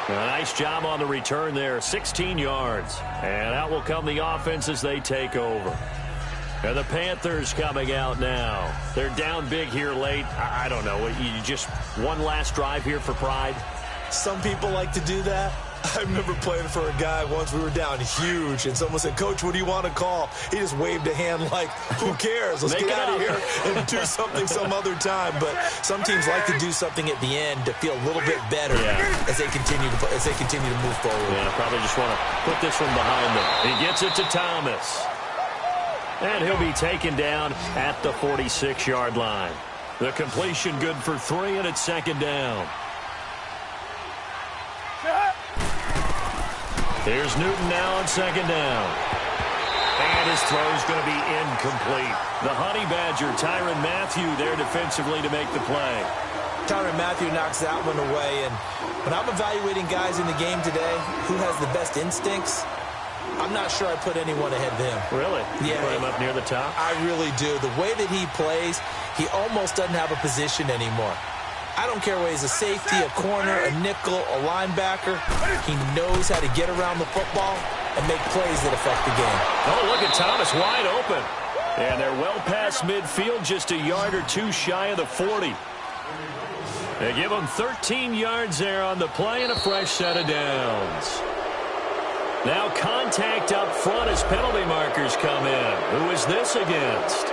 Speaker 1: A nice job on the return there. 16 yards. And out will come the offense as they take over. And the Panthers coming out now. They're down big here late. I don't know. You just one last drive here for pride?
Speaker 2: Some people like to do that. I remember playing for a guy once. We were down huge, and someone said, "Coach, what do you want to call?" He just waved a hand like, "Who cares? Let's get out of here and do something some other time." But some teams like to do something at the end to feel a little bit better as they continue to move forward.
Speaker 1: Yeah, probably just want to put this one behind them. He gets it to Thomas. And he'll be taken down at the 46-yard line. The completion good for 3, and it's second down. Here's Newton now on second down. And his throw's going to be incomplete. The Honey Badger, Tyrann Mathieu, there defensively to make the play.
Speaker 2: Tyrann Mathieu knocks that one away. And when I'm evaluating guys in the game today, who has the best instincts, I'm not sure I put anyone ahead of him.
Speaker 1: Really?
Speaker 2: Yeah.
Speaker 1: You put him up near the top?
Speaker 2: I really do. The way that he plays, he almost doesn't have a position anymore. I don't care whether he's a safety, a corner, a nickel, a linebacker. He knows how to get around the football and make plays that affect the game.
Speaker 1: Oh, look at Thomas wide open. And they're well past midfield, just a yard or two shy of the 40. They give him 13 yards there on the play and a fresh set of downs. Now contact up front as penalty markers come in. Who is this against?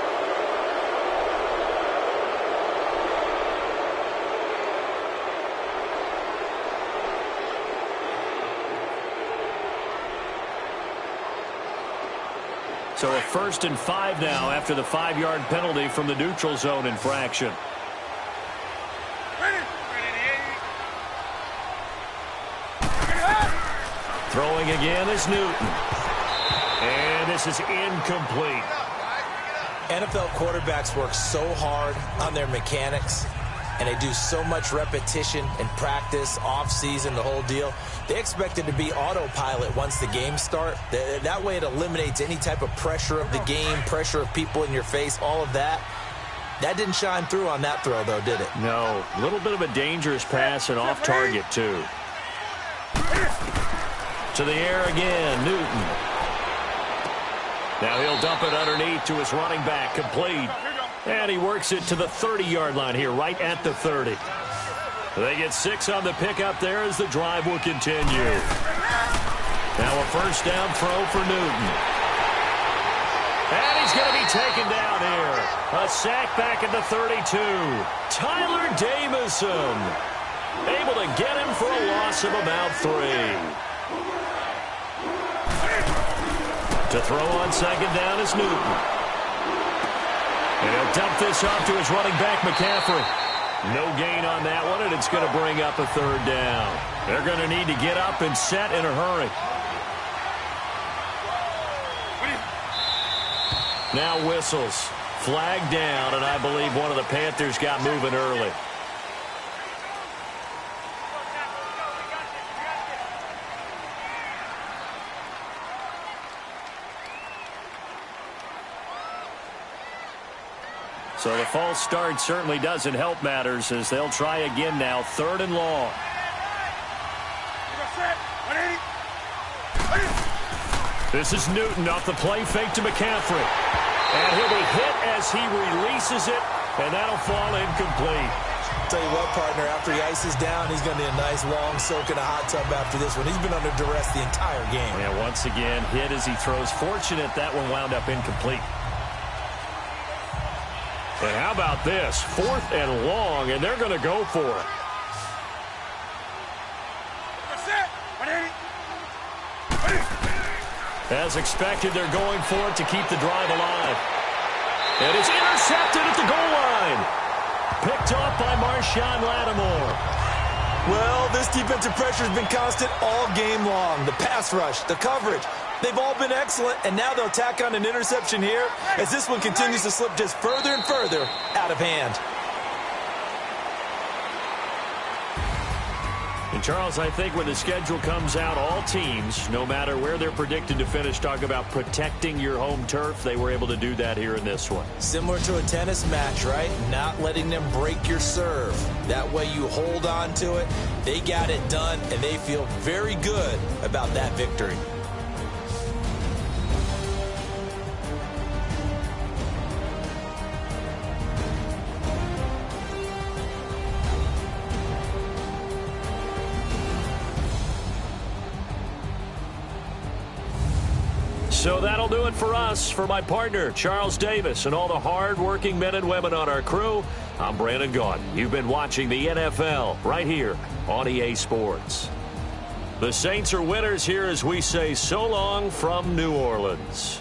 Speaker 1: So a 1st and 5 now after the 5-yard penalty from the neutral zone infraction. Throwing again is Newton. And this is incomplete.
Speaker 2: NFL quarterbacks work so hard on their mechanics, and they do so much repetition and practice, off-season, the whole deal. They expect it to be autopilot once the games start. That way it eliminates any type of pressure of the game, pressure of people in your face, all of that. That didn't shine through on that throw, though, did it?
Speaker 1: No. A little bit of a dangerous pass and off target, too. To the air again, Newton. Now he'll dump it underneath to his running back, complete. And he works it to the 30-yard line here, right at the 30. They get 6 on the pickup there as the drive will continue. Now a first down throw for Newton. And he's going to be taken down here. A sack back at the 32. Tyler Jamison able to get him for a loss of about 3. To throw on second down is Newton. And he'll dump this off to his running back, McCaffrey. No gain on that one, and it's going to bring up a 3rd down. They're going to need to get up and set in a hurry. Now whistles. Flag down, and I believe one of the Panthers got moving early. So the false start certainly doesn't help matters as they'll try again now, 3rd and long. This is Newton off the play fake to McCaffrey. And he'll be hit as he releases it, and that'll fall incomplete.
Speaker 2: Tell you what, partner, after he ices down, he's going to need a nice long soak in a hot tub after this one. He's been under duress the entire game.
Speaker 1: Yeah, once again, hit as he throws. Fortunate that one wound up incomplete. And how about this? 4th and long, and they're going to go for it. As expected, they're going for it to keep the drive alive. And it's intercepted at the goal line. Picked off by Marshawn Lattimore.
Speaker 2: Well, this defensive pressure has been constant all game long. The pass rush, the coverage, they've all been excellent, and now they'll tack on an interception here as this one continues to slip just further and further out of hand.
Speaker 1: And, Charles, I think when the schedule comes out, all teams, no matter where they're predicted to finish, talk about protecting your home turf. They were able to do that here in this one.
Speaker 2: Similar to a tennis match, right? Not letting them break your serve. That way you hold on to it. They got it done, and they feel very good about that victory.
Speaker 1: So that'll do it for us. For my partner, Charles Davis, and all the hard-working men and women on our crew, I'm Brandon Gaudin. You've been watching the NFL right here on EA Sports. The Saints are winners here as we say so long from New Orleans.